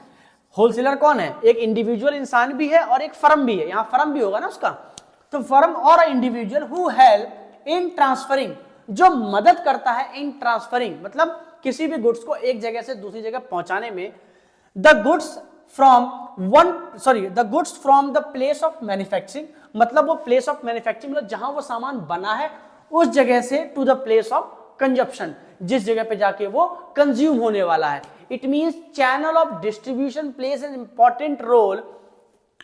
होलसेलर कौन है, एक इंडिविजुअल इंसान भी है और एक फर्म भी है, यहाँ फर्म भी होगा ना उसका। तो फर्म और individual who help in transferring, जो मदद करता है इन ट्रांसफरिंग, मतलब किसी भी गुड्स को एक जगह से दूसरी जगह पहुंचाने में, the goods from the place of manufacturing, मतलब वो प्लेस ऑफ मैन्युफैक्चरिंग मतलब जहां वो सामान बना है उस जगह से to the place of consumption, जिस जगह पे जाके वो कंज्यूम होने वाला है। It means channel of distribution plays an important role,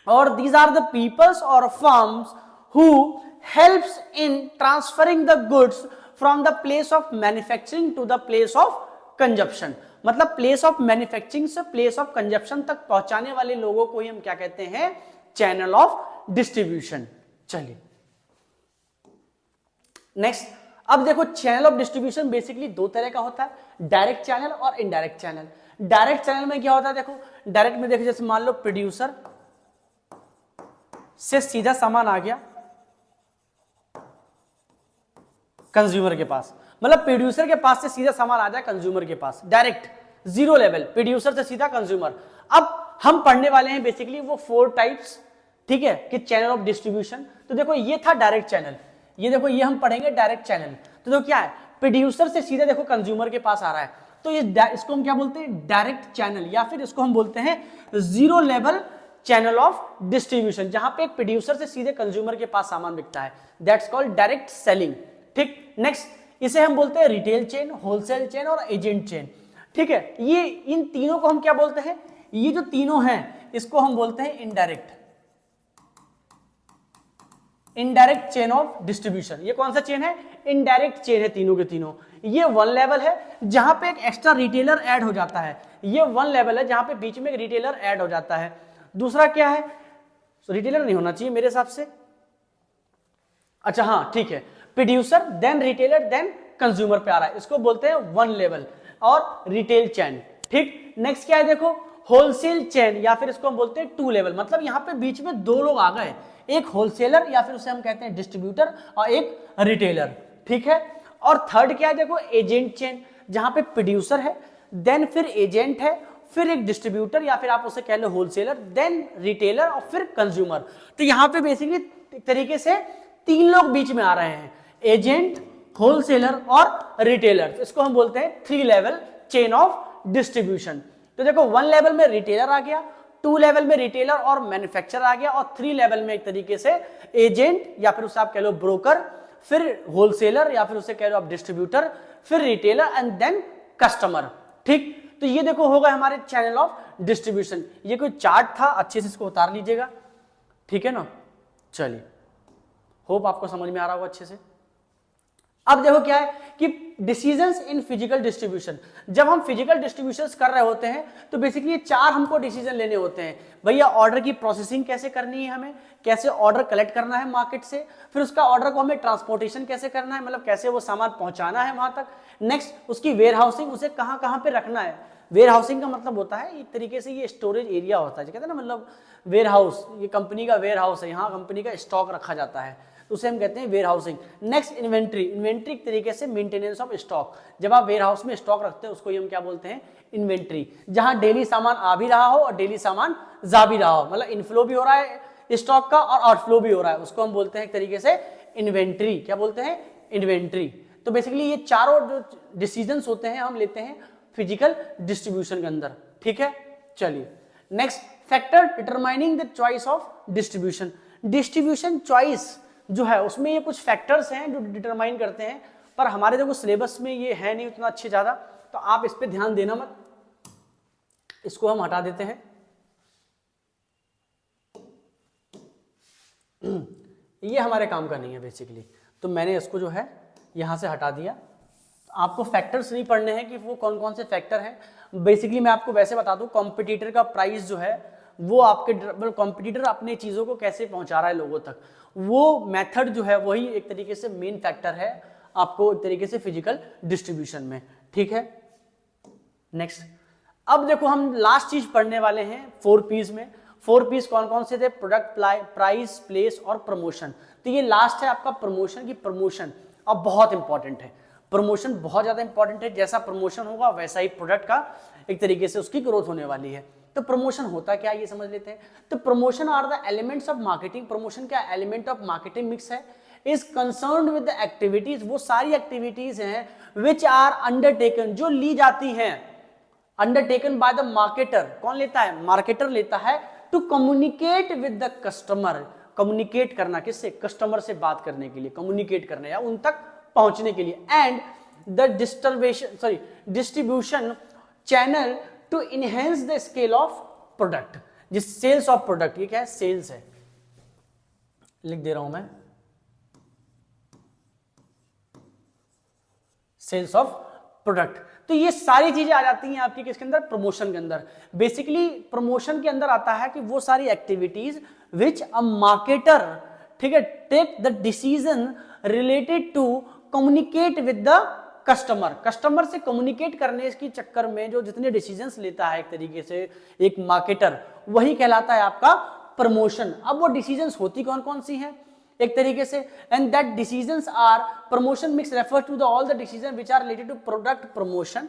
और these are the peoples or firms who helps in transferring the goods from the place of manufacturing to the place of consumption. मतलब place of manufacturing से place of consumption तक पहुंचाने वाले लोगों को ही हम क्या कहते हैं, चैनल ऑफ डिस्ट्रीब्यूशन। चलिए नेक्स्ट, अब देखो चैनल ऑफ डिस्ट्रीब्यूशन बेसिकली दो तरह का होता है, डायरेक्ट चैनल और इनडायरेक्ट चैनल। डायरेक्ट चैनल में क्या होता है, देखो डायरेक्ट में देखो जैसे मान लो प्रोड्यूसर से सीधा सामान आ गया कंज्यूमर के पास, मतलब प्रोड्यूसर के पास से सीधा सामान आ जाए कंज्यूमर के पास, डायरेक्ट जीरो लेवल, प्रोड्यूसर से सीधा कंज्यूमर। अब हम पढ़ने वाले हैं बेसिकली वो 4 टाइप्स, ठीक है, कि चैनल ऑफ डिस्ट्रीब्यूशन। तो देखो ये था डायरेक्ट चैनल, ये देखो ये हम पढ़ेंगे डायरेक्ट चैनल। तो देखो क्या है, प्रोड्यूसर से सीधा देखो कंज्यूमर के पास आ रहा है, तो ये इसको हम क्या बोलते हैं, डायरेक्ट चैनल, या फिर इसको हम बोलते हैं zero level channel of distribution, जहां पे एक प्रोड्यूसर से सीधे कंज्यूमर के पास सामान बिकता है, दैट्स कॉल्ड डायरेक्ट सेलिंग। ठीक, नेक्स्ट इसे हम बोलते हैं रिटेल चेन, होलसेल चेन और एजेंट चेन। ठीक है, ये इन तीनों को हम क्या बोलते हैं, ये जो तीनों हैं इसको हम बोलते हैं indirect, indirect chain of distribution. ये कौन सा चेन है, इनडायरेक्ट चेन है तीनों के तीनों। ये 1 लेवल है जहां पे एक एक्स्ट्रा रिटेलर ऐड हो जाता है, ये 1 लेवल है जहां पे बीच में एक रिटेलर ऐड हो जाता है। दूसरा क्या है, रिटेलर नहीं होना चाहिए मेरे हिसाब से, अच्छा हाँ ठीक है, producer then retailer then consumer पे आ रहा है, इसको बोलते हैं 1 लेवल और रिटेल चैन। ठीक, नेक्स्ट क्या है, देखो होलसेल चैन, या फिर इसको हम बोलते हैं 2 लेवल, मतलब यहाँ पे बीच में 2 लोग आ गए, एक होलसेलर या फिर उसे हम कहते हैं डिस्ट्रीब्यूटर और एक रिटेलर। ठीक है, और थर्ड क्या है, देखो एजेंट चेन, जहां पे प्रोड्यूसर है देन फिर एजेंट है, फिर एक डिस्ट्रीब्यूटर या फिर आप उसे कह लो होलसेलर, देन रिटेलर और फिर कंज्यूमर। तो यहाँ पे बेसिकली एक तरीके से 3 लोग बीच में आ रहे हैं, एजेंट, होलसेलर और रिटेलर। तो इसको हम बोलते हैं 3 लेवल चेन ऑफ डिस्ट्रीब्यूशन। तो देखो 1 लेवल में रिटेलर आ गया, 2 लेवल में रिटेलर और मैन्युफैक्चरर आ गया, और 3 लेवल में एक तरीके से एजेंट या फिर उसे आप कह लो ब्रोकर, फिर होलसेलर या फिर उसे कह लो आप डिस्ट्रीब्यूटर, फिर रिटेलर एंड देन कस्टमर। ठीक, तो ये देखो होगा हमारे चैनल ऑफ डिस्ट्रीब्यूशन। ये कोई चार्ट था, अच्छे से इसको उतार लीजिएगा, ठीक है ना। चलिए, होप आपको समझ में आ रहा होगा अच्छे से। अब देखो क्या है कि डिसीजंस इन फिजिकल डिस्ट्रीब्यूशन, जब हम फिजिकल डिस्ट्रीब्यूशंस कर रहे होते हैं तो बेसिकली ये 4 हमको डिसीजन लेने होते हैं। भैया ऑर्डर की प्रोसेसिंग कैसे करनी है, हमें कैसे ऑर्डर कलेक्ट करना है मार्केट से, फिर उसका ऑर्डर को हमें ट्रांसपोर्टेशन कैसे करना है, मतलब कैसे वो सामान पहुंचाना है वहां तक, नेक्स्ट उसकी वेयर हाउसिंग, उसे कहाँ कहाँ पे रखना है। वेयर हाउसिंग का मतलब होता है एक तरीके से ये स्टोरेज एरिया होता है, कहते हैं ना, मतलब वेयर हाउस, ये कंपनी का वेयर हाउस है, यहाँ कंपनी का स्टॉक रखा जाता है, तो उसे हम कहते हैं warehousing. Next inventory, inventory एक तरीके से मेंटेनेंस ऑफ स्टॉक, जब आप वेयर हाउस में स्टॉक रखते हैं उसको हम क्या बोलते हैं, इन्वेंट्री, जहां डेली सामान आ भी रहा हो और डेली सामान जा भी रहा हो, मतलब इनफ्लो भी हो रहा है स्टॉक का और आउटफ्लो भी हो रहा है, उसको हम बोलते हैं एक तरीके से इन्वेंट्री। क्या बोलते हैं, इन्वेंट्री। तो बेसिकली ये चारों जो डिसीजंस होते हैं हम लेते हैं फिजिकल डिस्ट्रीब्यूशन के अंदर। ठीक है, चलिए next, factor determining the choice of distribution. Distribution choice जो है उसमें ये कुछ फैक्टर्स हैं जो डिटरमाइन करते हैं, पर हमारे देखो सिलेबस में ये है नहीं उतना अच्छे ज्यादा, तो आप इस पे ध्यान देना मत, इसको हम हटा देते हैं। ये हमारे काम का नहीं है बेसिकली, तो मैंने इसको जो है यहां से हटा दिया। आपको फैक्टर्स नहीं पढ़ने हैं कि वो कौन कौन से फैक्टर हैं, बेसिकली मैं आपको वैसे बता दूं, कॉम्पिटिटर का प्राइस जो है वो आपके कॉम्पिटिटर अपने चीजों को कैसे पहुंचा रहा है लोगों तक, वो मेथड जो है वही एक तरीके से मेन फैक्टर है आपको एक तरीके से फिजिकल डिस्ट्रीब्यूशन में। ठीक है, नेक्स्ट, अब देखो हम लास्ट चीज पढ़ने वाले हैं 4 P's में। 4 P's कौन कौन से थे, प्रोडक्ट, प्राइस, प्लेस और प्रमोशन। तो ये लास्ट है आपका प्रमोशन की, प्रमोशन अब बहुत इंपॉर्टेंट है, प्रमोशन बहुत ज्यादा इंपॉर्टेंट है, जैसा प्रमोशन होगा वैसा ही प्रोडक्ट का एक तरीके से उसकी ग्रोथ होने वाली है। तो प्रमोशन होता क्या ये समझ लेते हैं। तो promotion are the elements of marketing, promotion क्या एलिमेंट ऑफ मार्केटिंग मिक्स है, is concerned with the activities, वो सारी एक्टिविटीज हैं विच आर अंडरटेकन, जो ली जाती हैं, अंडरटेकन बाय द मार्केटर। कौन लेता है, मार्केटर लेता है, to communicate with the customer, communicate करना किससे, कस्टमर से बात करने के लिए, कम्युनिकेट करने या उन तक पहुंचने के लिए, and the distribution channel to enhance the scale of product, जिस सेल्स ऑफ प्रोडक्ट, ये क्या है, सेल्स है, लिख दे रहा हूं मैं, सेल्स ऑफ प्रोडक्ट। तो ये सारी चीजें आ जाती हैं आपकी किसके अंदर, प्रमोशन के अंदर। बेसिकली प्रमोशन के अंदर आता है कि वो सारी एक्टिविटीज विच अ मार्केटर, ठीक है, take the decision related to communicate with the customer. Customer से कम्युनिकेट करने के चक्कर में जो जितने डिसीजंस लेता है एक तरीके से एक मार्केटर, वही कहलाता है आपका प्रमोशन। अब वो डिसीजंस होती कौन कौन सी हैं एक तरीके से, and that decisions are, promotion mix refer to the all the decision which are related to product promotion,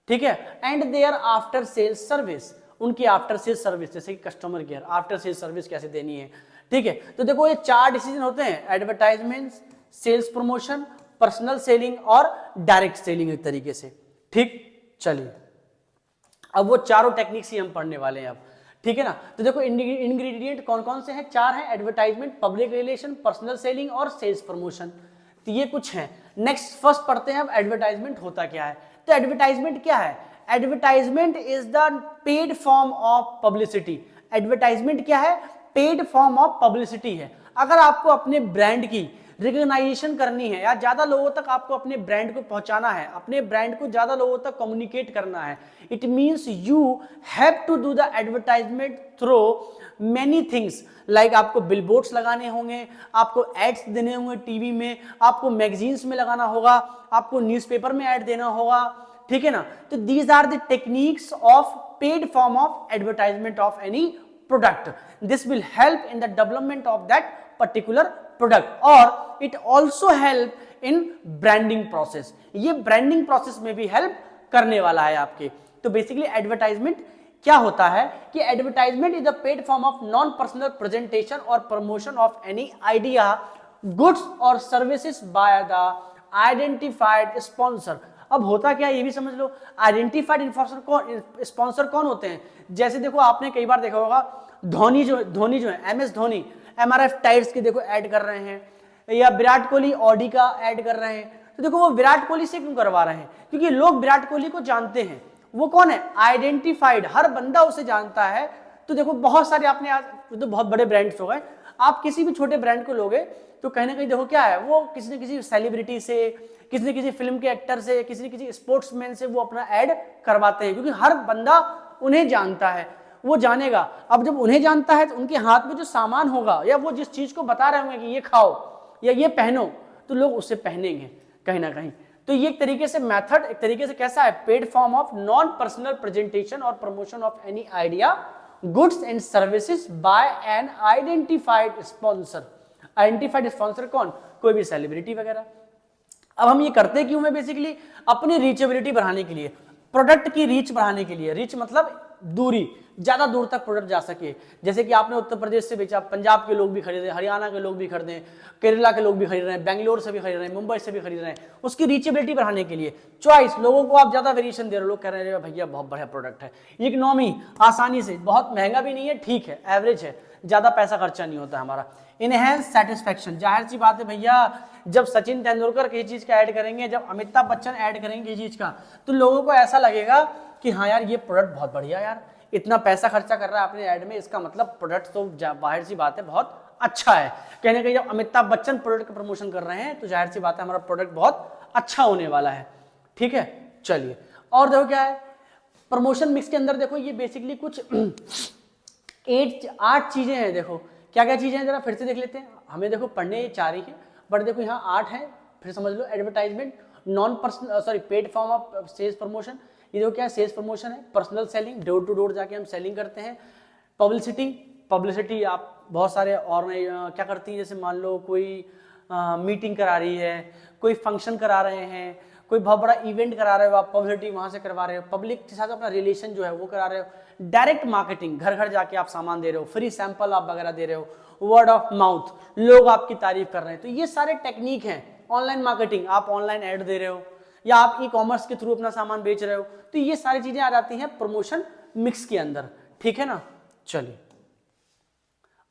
ठीक है, and there after sales service, उनकी आफ्टर सेल्स सर्विस, जैसे कि customer care, after sales service कैसे देनी है, ठीक है। तो देखो ये 4 डिसीजन होते हैं, advertisement, sales promotion, personal selling और डायरेक्ट सेलिंग एक तरीके से, ठीक। चलिए अब वो चारों टेक्निक्स ही हम पढ़ने वाले हैं अब, ठीक है ना। तो देखो इंग्रेडिएंट कौन कौन से हैं, 4 हैं, advertisement, public relation, personal selling और सेल्स प्रमोशन। तो ये कुछ हैं। नेक्स्ट फर्स्ट पढ़ते हैं अब एडवर्टाइजमेंट होता क्या है। तो एडवर्टाइजमेंट क्या है, advertisement is the paid form of publicity. Advertisement क्या है, पेड फॉर्म ऑफ पब्लिसिटी है। अगर आपको अपने ब्रांड की रिकग्नाइजेशन करनी है या ज्यादा लोगों तक आपको अपने ब्रांड को पहुंचाना है, अपने ब्रांड को ज्यादा लोगों तक कम्युनिकेट करना है, it means you have to do the advertisement through many things, like आपको बिलबोर्ड्स लगाने होंगे, आपको एड्स देने होंगे टीवी में, आपको मैगजीन्स में लगाना होगा, आपको न्यूज़पेपर में ऐड देना होगा, ठीक है ना। तो these are the techniques of paid form of advertisement of any product. This will help in the development of that particular product और it also help in branding process. ये ब्रांडिंग प्रोसेस में भी हेल्प करने वाला है आपके। तो basically advertisement क्या होता है कि advertisement is the paid form of non personal presentation और promotion of any idea, goods और services by the identified sponsor. अब होता क्या ये भी समझ लो, आइडेंटिफाइड स्पॉन्सर कौन होते हैं। जैसे देखो आपने कई बार देखा होगा धोनी जो है MS धोनी MRF टायर्स की देखो ऐड कर रहे हैं, या विराट कोहली ऑडी का ऐड कर रहे हैं। तो देखो वो विराट कोहली से क्यों करवा रहे हैं, क्योंकि लोग विराट कोहली को जानते हैं। वो कौन है, आइडेंटिफाइड, हर बंदा उसे जानता है। तो देखो बहुत सारे आपने आज तो बहुत बड़े ब्रांड्स हो गए, आप किसी भी छोटे ब्रांड को लोगे तो कहीं ना कहीं देखो क्या है, वो किसी न किसी सेलिब्रिटी से, किसी न किसी फिल्म के एक्टर से, किसी न किसी स्पोर्ट्समैन से वो अपना ऐड करवाते हैं, क्योंकि हर बंदा उन्हें जानता है, वो जानेगा। अब जब उन्हें जानता है तो उनके हाथ में जो सामान होगा या वो जिस चीज को बता रहे होंगे कि ये खाओ या ये पहनो, तो लोग उसे पहनेंगे कहीं ना कहीं। तो ये एक तरीके से मेथड एक तरीके से कैसा है, paid form of non personal presentation और promotion of any idea, goods and services by an identified sponsor. Identified sponsor कौन, कोई भी सेलिब्रिटी वगैरह। अब हम ये करते क्यों है, बेसिकली अपनी रीचेबिलिटी बढ़ाने के लिए, प्रोडक्ट की रीच बढ़ाने के लिए। रीच मतलब दूरी, ज्यादा दूर तक प्रोडक्ट जा सके। जैसे कि आपने उत्तर प्रदेश से बेचा, पंजाब के लोग भी खरीदे, हरियाणा के लोग भी खरीदे, केरला के लोग भी खरीद रहे हैं, बेंगलोर से भी खरीद रहे हैं, मुंबई से भी खरीद रहे हैं। उसकी रीचेबिलिटी बढ़ाने के लिए चॉइस, लोगों को आप ज्यादा वेरिएशन दे रहे हो, लोग कह रहे हैं भैया बहुत बढ़िया प्रोडक्ट है, इकोनॉमी, आसानी से, बहुत महंगा भी नहीं है, ठीक है, एवरेज है, ज्यादा पैसा खर्चा नहीं होता हमारा। इनहेंस सेटिस्फैक्शन, जाहिर सी बात है भैया, जब सचिन तेंदुलकर किसी चीज का ऐड करेंगे, जब अमिताभ बच्चन ऐड करेंगे किसी चीज का, तो लोगों को ऐसा लगेगा कि हाँ यार ये प्रोडक्ट बहुत बढ़िया, यार इतना पैसा खर्चा कर रहा है अपने ऐड में, इसका मतलब प्रोडक्ट तो बाहर सी बात है बहुत अच्छा है। कहीं ना कहीं जब अमिताभ बच्चन प्रोडक्ट का प्रमोशन कर रहे हैं तो जाहिर सी बात है हमारा प्रोडक्ट बहुत अच्छा होने वाला है, ठीक है। चलिए और देखो क्या है प्रमोशन मिक्स के अंदर, देखो ये बेसिकली कुछ 8 चीजें हैं। देखो क्या क्या चीजें हैं, जरा फिर से देख लेते हैं। हमें देखो पढ़ने ये 4 ही है, बट देखो यहाँ 8 है, फिर समझ लो। Advertisement, non personal paid form of sales promotion, ये देखो क्या है, सेल्स प्रमोशन है। Personal selling, door to door जाके हम सेलिंग करते हैं। पब्लिसिटी आप बहुत सारे और क्या करती है, जैसे मान लो कोई मीटिंग करा रही है, कोई फंक्शन करा रहे हैं, कोई बहुत बड़ा इवेंट करा रहे हो, आप पब्लिसिटी वहां से करवा रहे हो, पब्लिक के साथ अपना रिलेशन जो है वो करा रहे हो। डायरेक्ट मार्केटिंग, घर घर जाके आप सामान दे रहे हो, फ्री सैंपल आप वगैरह दे रहे हो। वर्ड ऑफ माउथ, लोग आपकी तारीफ कर रहे हैं, तो ये सारे टेक्निक हैं। ऑनलाइन मार्केटिंग, आप ऑनलाइन ऐड दे रहे हो या आप ई-कॉमर्स के थ्रू अपना सामान बेच रहे हो, तो ये सारी चीजें आ जाती हैं प्रमोशन मिक्स के अंदर, ठीक है ना। चलिए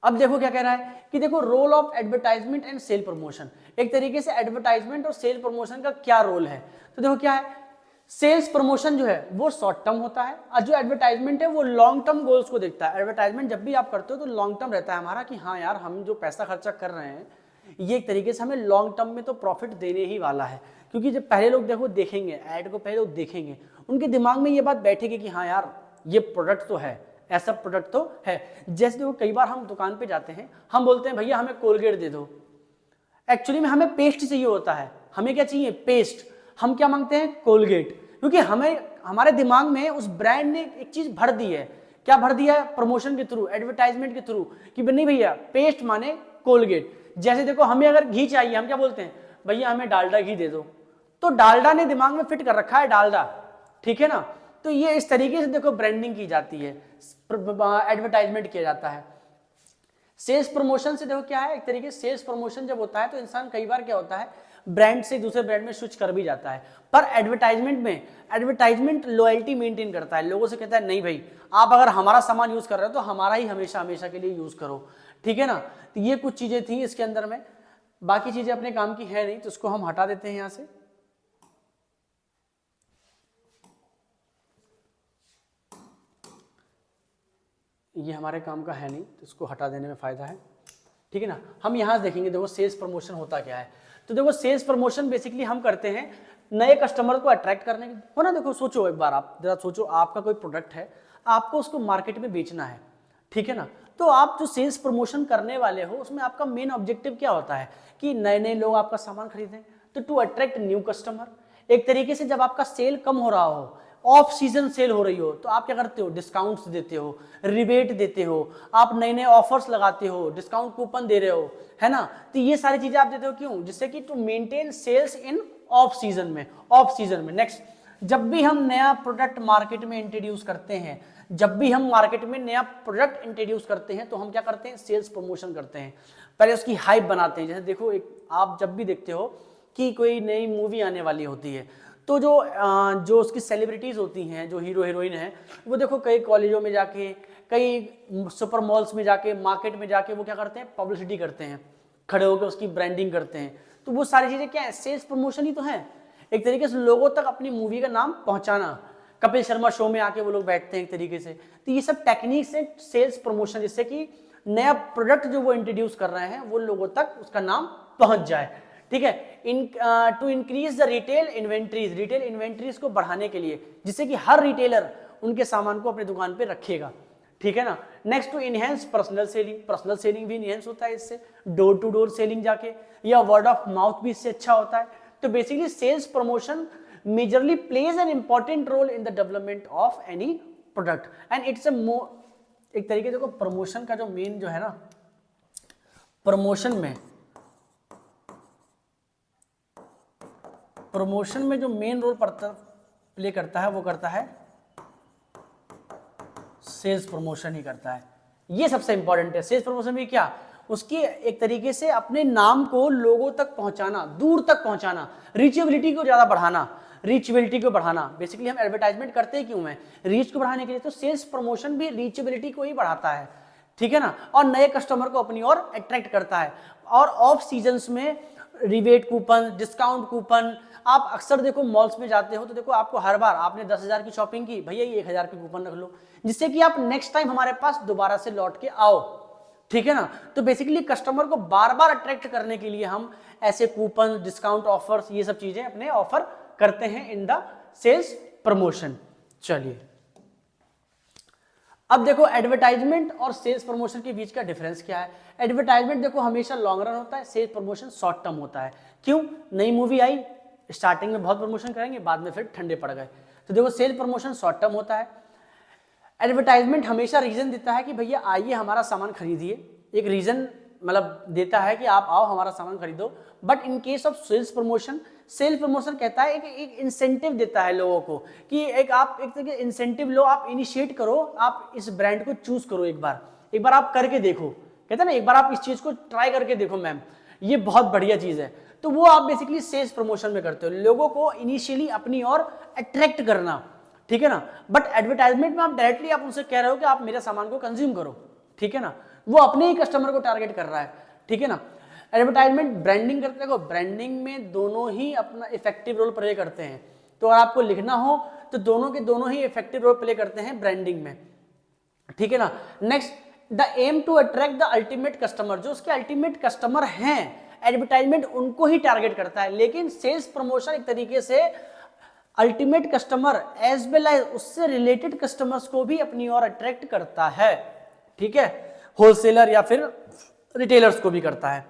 अब देखो क्या कह रहा है कि देखो role of advertisement and sale promotion. एक तरीके से एडवर्टाइजमेंट और सेल प्रमोशन का क्या रोल है, तो देखो क्या है, सेल्स प्रमोशन जो है वो शॉर्ट टर्म होता है और जो एडवर्टाइजमेंट है वो लॉन्ग टर्म गोल्स को देखता है। एडवर्टाइजमेंट जब भी आप करते हो तो लॉन्ग टर्म रहता है हमारा कि हाँ यार हम जो पैसा खर्चा कर रहे हैं ये एक तरीके से हमें लॉन्ग टर्म में तो प्रॉफिट देने ही वाला है, क्योंकि जब पहले लोग देखो देखेंगे ऐड को, पहले लोग देखेंगे, उनके दिमाग में ये बात बैठेगी कि हाँ यार ये प्रोडक्ट तो है, ऐसा प्रोडक्ट तो है। जैसे देखो कई बार हम दुकान पे जाते हैं, हम बोलते हैं भैया हमें कोलगेट दे दो, एक्चुअली में हमें पेस्ट चाहिए होता है। हमें क्या चाहिए? पेस्ट। हम क्या मांगते हैं? कोलगेट, क्योंकि हमें हमारे दिमाग में उस ब्रांड ने एक चीज भर दी है। क्या भर दिया है? प्रमोशन के थ्रू, एडवर्टाइजमेंट के थ्रू, कि नहीं भैया पेस्ट माने कोलगेट। जैसे देखो हमें अगर घी चाहिए, हम क्या बोलते हैं? भैया हमें डालडा घी दे दो। तो डालडा ने दिमाग में फिट कर रखा है डालडा, ठीक है ना। तो ये इस तरीके से देखो ब्रांडिंग की जाती है, एडवर्टाइजमेंट किया जाता है। सेल्स प्रमोशन से देखो क्या है, एक तरीके से सेल्स प्रमोशन जब होता है तो इंसान कई बार क्या होता है, ब्रांड से दूसरे ब्रांड में स्विच कर भी जाता है। पर एडवर्टाइजमेंट में, एडवर्टाइजमेंट लॉयल्टी मेंटेन करता है, लोगों से कहता है नहीं भाई आप अगर हमारा सामान यूज कर रहे हो तो हमारा ही हमेशा हमेशा के लिए यूज करो, ठीक है ना। तो ये कुछ चीजें थी इसके अंदर में, बाकी चीजें अपने काम की है नहीं, तो इसको हम हटा देते हैं यहां से। ये हमारे काम का है नहीं, तो इसको हटा देने में फायदा है, ठीक है ना। हम यहां से देखेंगे, देखो सेल्स प्रमोशन होता क्या है। तो देखो सेल्स प्रमोशन बेसिकली हम करते हैं नए कस्टमर को अट्रैक्ट करने की, हो ना। देखो सोचो एक बार, आप जरा सोचो, आपका कोई प्रोडक्ट है, आपको उसको मार्केट में बेचना है, ठीक है ना। तो आप जो सेल्स प्रमोशन करने वाले हो उसमें आपका मेन ऑब्जेक्टिव क्या होता है कि नए नए लोग आपका सामान खरीदें, तो टू अट्रैक्ट न्यू कस्टमर। एक तरीके से जब आपका सेल कम हो रहा हो, ऑफ सीजन सेल हो रही हो, तो आप क्या करते हो? डिस्काउंट्स देते हो, रिबेट देते हो, आप नए नए ऑफर्स लगाते हो, डिस्काउंट कूपन दे रहे हो, है ना। तो ये सारी चीजें आप देते हो, क्यों? जिससे कि to maintain sales in off season में, ऑफ सीजन में। नेक्स्ट, जब भी हम नया प्रोडक्ट मार्केट में इंट्रोड्यूस करते हैं, जब भी हम मार्केट में नया प्रोडक्ट इंट्रोड्यूस करते हैं, तो हम क्या करते हैं? सेल्स प्रमोशन करते हैं, पहले उसकी हाइप बनाते हैं। जैसे देखो आप जब भी देखते हो कि कोई नई मूवी आने वाली होती है, तो जो उसकी सेलिब्रिटीज होती हैं, जो हीरो हीरोइन हैं, वो देखो कई कॉलेजों में जाके, कई सुपर मॉल्स में जाके, मार्केट में जाके वो क्या करते हैं? पब्लिसिटी करते हैं, खड़े होकर उसकी ब्रांडिंग करते हैं। तो वो सारी चीजें क्या है? सेल्स प्रमोशन ही तो है, एक तरीके से लोगों तक अपनी मूवी का नाम पहुंचाना। कपिल शर्मा शो में आके वो लोग बैठते हैं एक तरीके से। तो ये सब टेक्निक्स है सेल्स प्रमोशन, जिससे कि नया प्रोडक्ट जो वो इंट्रोड्यूस कर रहे हैं वो लोगों तक उसका नाम पहुंच जाए, ठीक है। To increase the retail inventories, retail inventories को बढ़ाने के लिए, जिससे कि हर रिटेलर उनके सामान को अपनी दुकान पे रखेगा, ठीक है ना। Next, to enhance personal selling, personal selling भी इनहेंस होता है इससे, डोर टू डोर सेलिंग जाके, या वर्ड ऑफ माउथ भी इससे अच्छा होता है। तो basically sales promotion majorly plays an important role in the development of any product and it's एक तरीके देखो प्रमोशन का जो मेन जो है ना, प्रमोशन में जो मेन रोल प्ले करता है वो करता है सेल्स प्रमोशन ही करता है। ये सबसे इंपॉर्टेंट है। सेल्स प्रमोशन भी क्या? उसकी एक तरीके से अपने नाम को लोगों तक पहुंचाना, दूर तक पहुंचाना, रीचेबिलिटी को ज्यादा बढ़ाना, रीचेबिलिटी को बढ़ाना। बेसिकली हम एडवर्टाइजमेंट करते हैं क्यों है? रीच को बढ़ाने के लिए। तो सेल्स प्रमोशन भी रीचेबिलिटी को ही बढ़ाता है, ठीक है ना, और नए कस्टमर को अपनी ओर अट्रैक्ट करता है। और ऑफ सीजन्स में रिबेट कूपन, डिस्काउंट कूपन, आप अक्सर देखो मॉल्स में जाते हो तो देखो आपको हर बार आपने 10,000 की शॉपिंग की, भैया ये 1,000 के कूपन रख लो, जिससे कि आप नेक्स्ट टाइम हमारे पास दोबारा से लौट के आओ, ठीक है ना। तो बेसिकली कस्टमर को बार बार अट्रैक्ट करने के लिए हम ऐसे कूपन, डिस्काउंट ऑफर्स, ये सब चीजें अपने ऑफर करते हैं इन द सेल्स प्रमोशन। चलिए अब देखो एडवर्टाइजमेंट और सेल्स प्रमोशन के बीच का डिफरेंस क्या है। एडवर्टाइजमेंट देखो हमेशा लॉन्ग रन होता है, सेल्स प्रमोशन शॉर्ट टर्म होता है। क्यों? नई मूवी आई, स्टार्टिंग में बहुत प्रमोशन करेंगे, बाद में फिर ठंडे पड़ गए। तो देखो सेल प्रमोशन शॉर्ट टर्म होता है। एडवर्टाइजमेंट हमेशा रीजन देता है कि भैया आइए हमारा सामान खरीदिए, एक रीजन मतलब देता है कि आप आओ हमारा सामान खरीदो। But in case of sales promotion कहता है एक इंसेंटिव देता है लोगों को कि आप एक तरीके इंसेंटिव लो, आप इनिशिएट करो, आप इस ब्रांड को चूज करो, एक बार आप करके देखो, कहते हैं ना एक बार आप इस चीज को ट्राई करके देखो मैम, ये बहुत बढ़िया चीज है। तो वो आप बेसिकली सेल्स प्रमोशन में करते हो, लोगों को इनिशियली अपनी ओर अट्रैक्ट करना, ठीक है ना। बट एडवर्टाइजमेंट में आप डायरेक्टली आप उनसे कह रहे हो कि आप मेरे सामान को कंज्यूम करो, ठीक है ना, वो अपने ही कस्टमर को टारगेट कर रहा है, ठीक है ना। एडवर्टाइजमेंट ब्रांडिंग करते हैं, ब्रांडिंग में दोनों ही अपना इफेक्टिव रोल प्ले करते हैं। तो अगर आपको लिखना हो तो दोनों के दोनों ही इफेक्टिव रोल प्ले करते हैं ब्रांडिंग में, ठीक है ना। Next, the aim to attract the ultimate customer, जो उसके अल्टीमेट कस्टमर हैं एडवर्टाइजमेंट उनको ही टारगेट करता है, लेकिन सेल्स प्रमोशन एक तरीके से ultimate customer as well as उससे रिलेटेड कस्टमर्स को भी अपनी ओर अट्रैक्ट करता है, ठीक है, होलसेलर या फिर रिटेलर्स को भी करता है,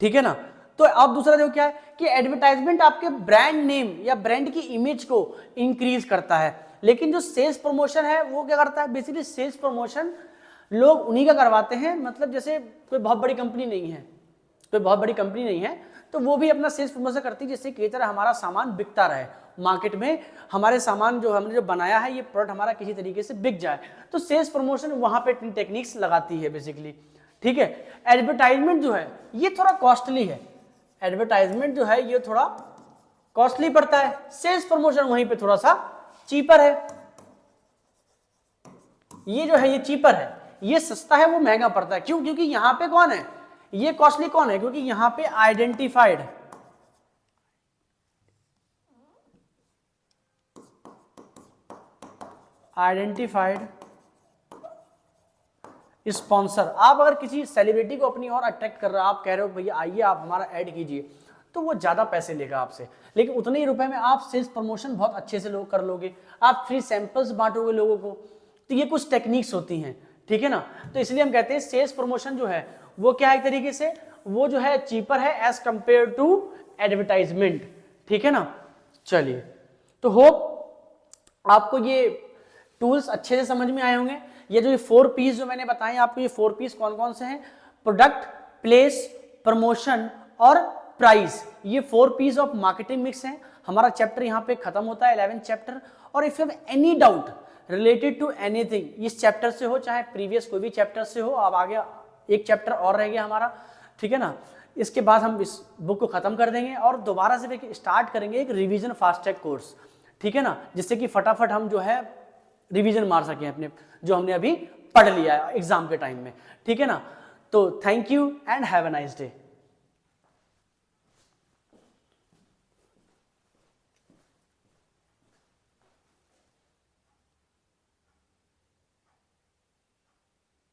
ठीक है ना। तो अब दूसरा जो क्या है कि एडवर्टाइजमेंट आपके ब्रांड नेम या ब्रांड की इमेज को इंक्रीज करता है, लेकिन जो सेल्स प्रमोशन है वो क्या करता है, बेसिकली सेल्स प्रमोशन लोग उन्हीं का करवाते हैं, मतलब जैसे कोई बहुत बड़ी कंपनी नहीं है, कोई बहुत बड़ी कंपनी नहीं है तो वो भी अपना सेल्स प्रमोशन करती है, जिससे किसी तरह हमारा सामान बिकता रहे मार्केट में, हमारे सामान जो हमने जो बनाया है ये प्रोडक्ट हमारा किसी तरीके से बिक जाए, तो सेल्स प्रमोशन वहां पे टेक्निक्स लगाती है बेसिकली, ठीक है। एडवर्टाइजमेंट जो है ये थोड़ा कॉस्टली है, एडवर्टाइजमेंट जो है ये थोड़ा कॉस्टली पड़ता है, सेल्स प्रमोशन वहीं पे थोड़ा सा चीपर है, ये जो है ये चीपर है, ये सस्ता है वो महंगा पड़ता है, क्यों, क्योंकि यहां पे कौन है, ये कॉस्टली कौन है, क्योंकि यहां पे आइडेंटिफाइड स्पॉन्सर। आप अगर किसी सेलिब्रिटी को अपनी ओर अट्रैक्ट कर रहे हो, आप कह रहे हो भैया आइए आप हमारा ऐड कीजिए, तो वो ज्यादा पैसे लेगा आपसे, लेकिन उतने ही रुपए में आप सेल्स प्रमोशन बहुत अच्छे से लोग कर लोगे, आप फ्री सैंपल्स बांटोगे लोगों को, तो ये कुछ टेक्निक्स होती हैं, ठीक है ना। तो इसलिए हम कहते हैं सेल्स प्रमोशन जो है वो क्या है, एक तरीके से वो जो है चीपर है एज कंपेयर टू एडवर्टाइजमेंट, ठीक है ना। चलिए, तो होप आपको ये टूल्स अच्छे से समझ में आए होंगे। ये जो 4 पीस जो मैंने बताए आपको, ये 4 पीस कौन कौन से हैं, प्रोडक्ट, प्लेस, प्रमोशन और प्राइस, ये 4 पीस ऑफ मार्केटिंग मिक्स हैं। हमारा चैप्टर यहाँ पे खत्म होता है 11th चैप्टर। और if you have any doubt related to anything, इस चैप्टर से हो चाहे प्रीवियस कोई भी चैप्टर से हो, अब आगे एक चैप्टर और रह गया हमारा, ठीक है ना, इसके बाद हम इस बुक को खत्म कर देंगे और दोबारा से स्टार्ट करेंगे एक रिवीजन फास्ट ट्रैक कोर्स, ठीक है ना, जिससे कि फटाफट हम जो है रिवीजन मार सकें अपने जो हमने अभी पढ़ लिया है एग्जाम के टाइम में, ठीक है ना। तो thank you and have a nice day.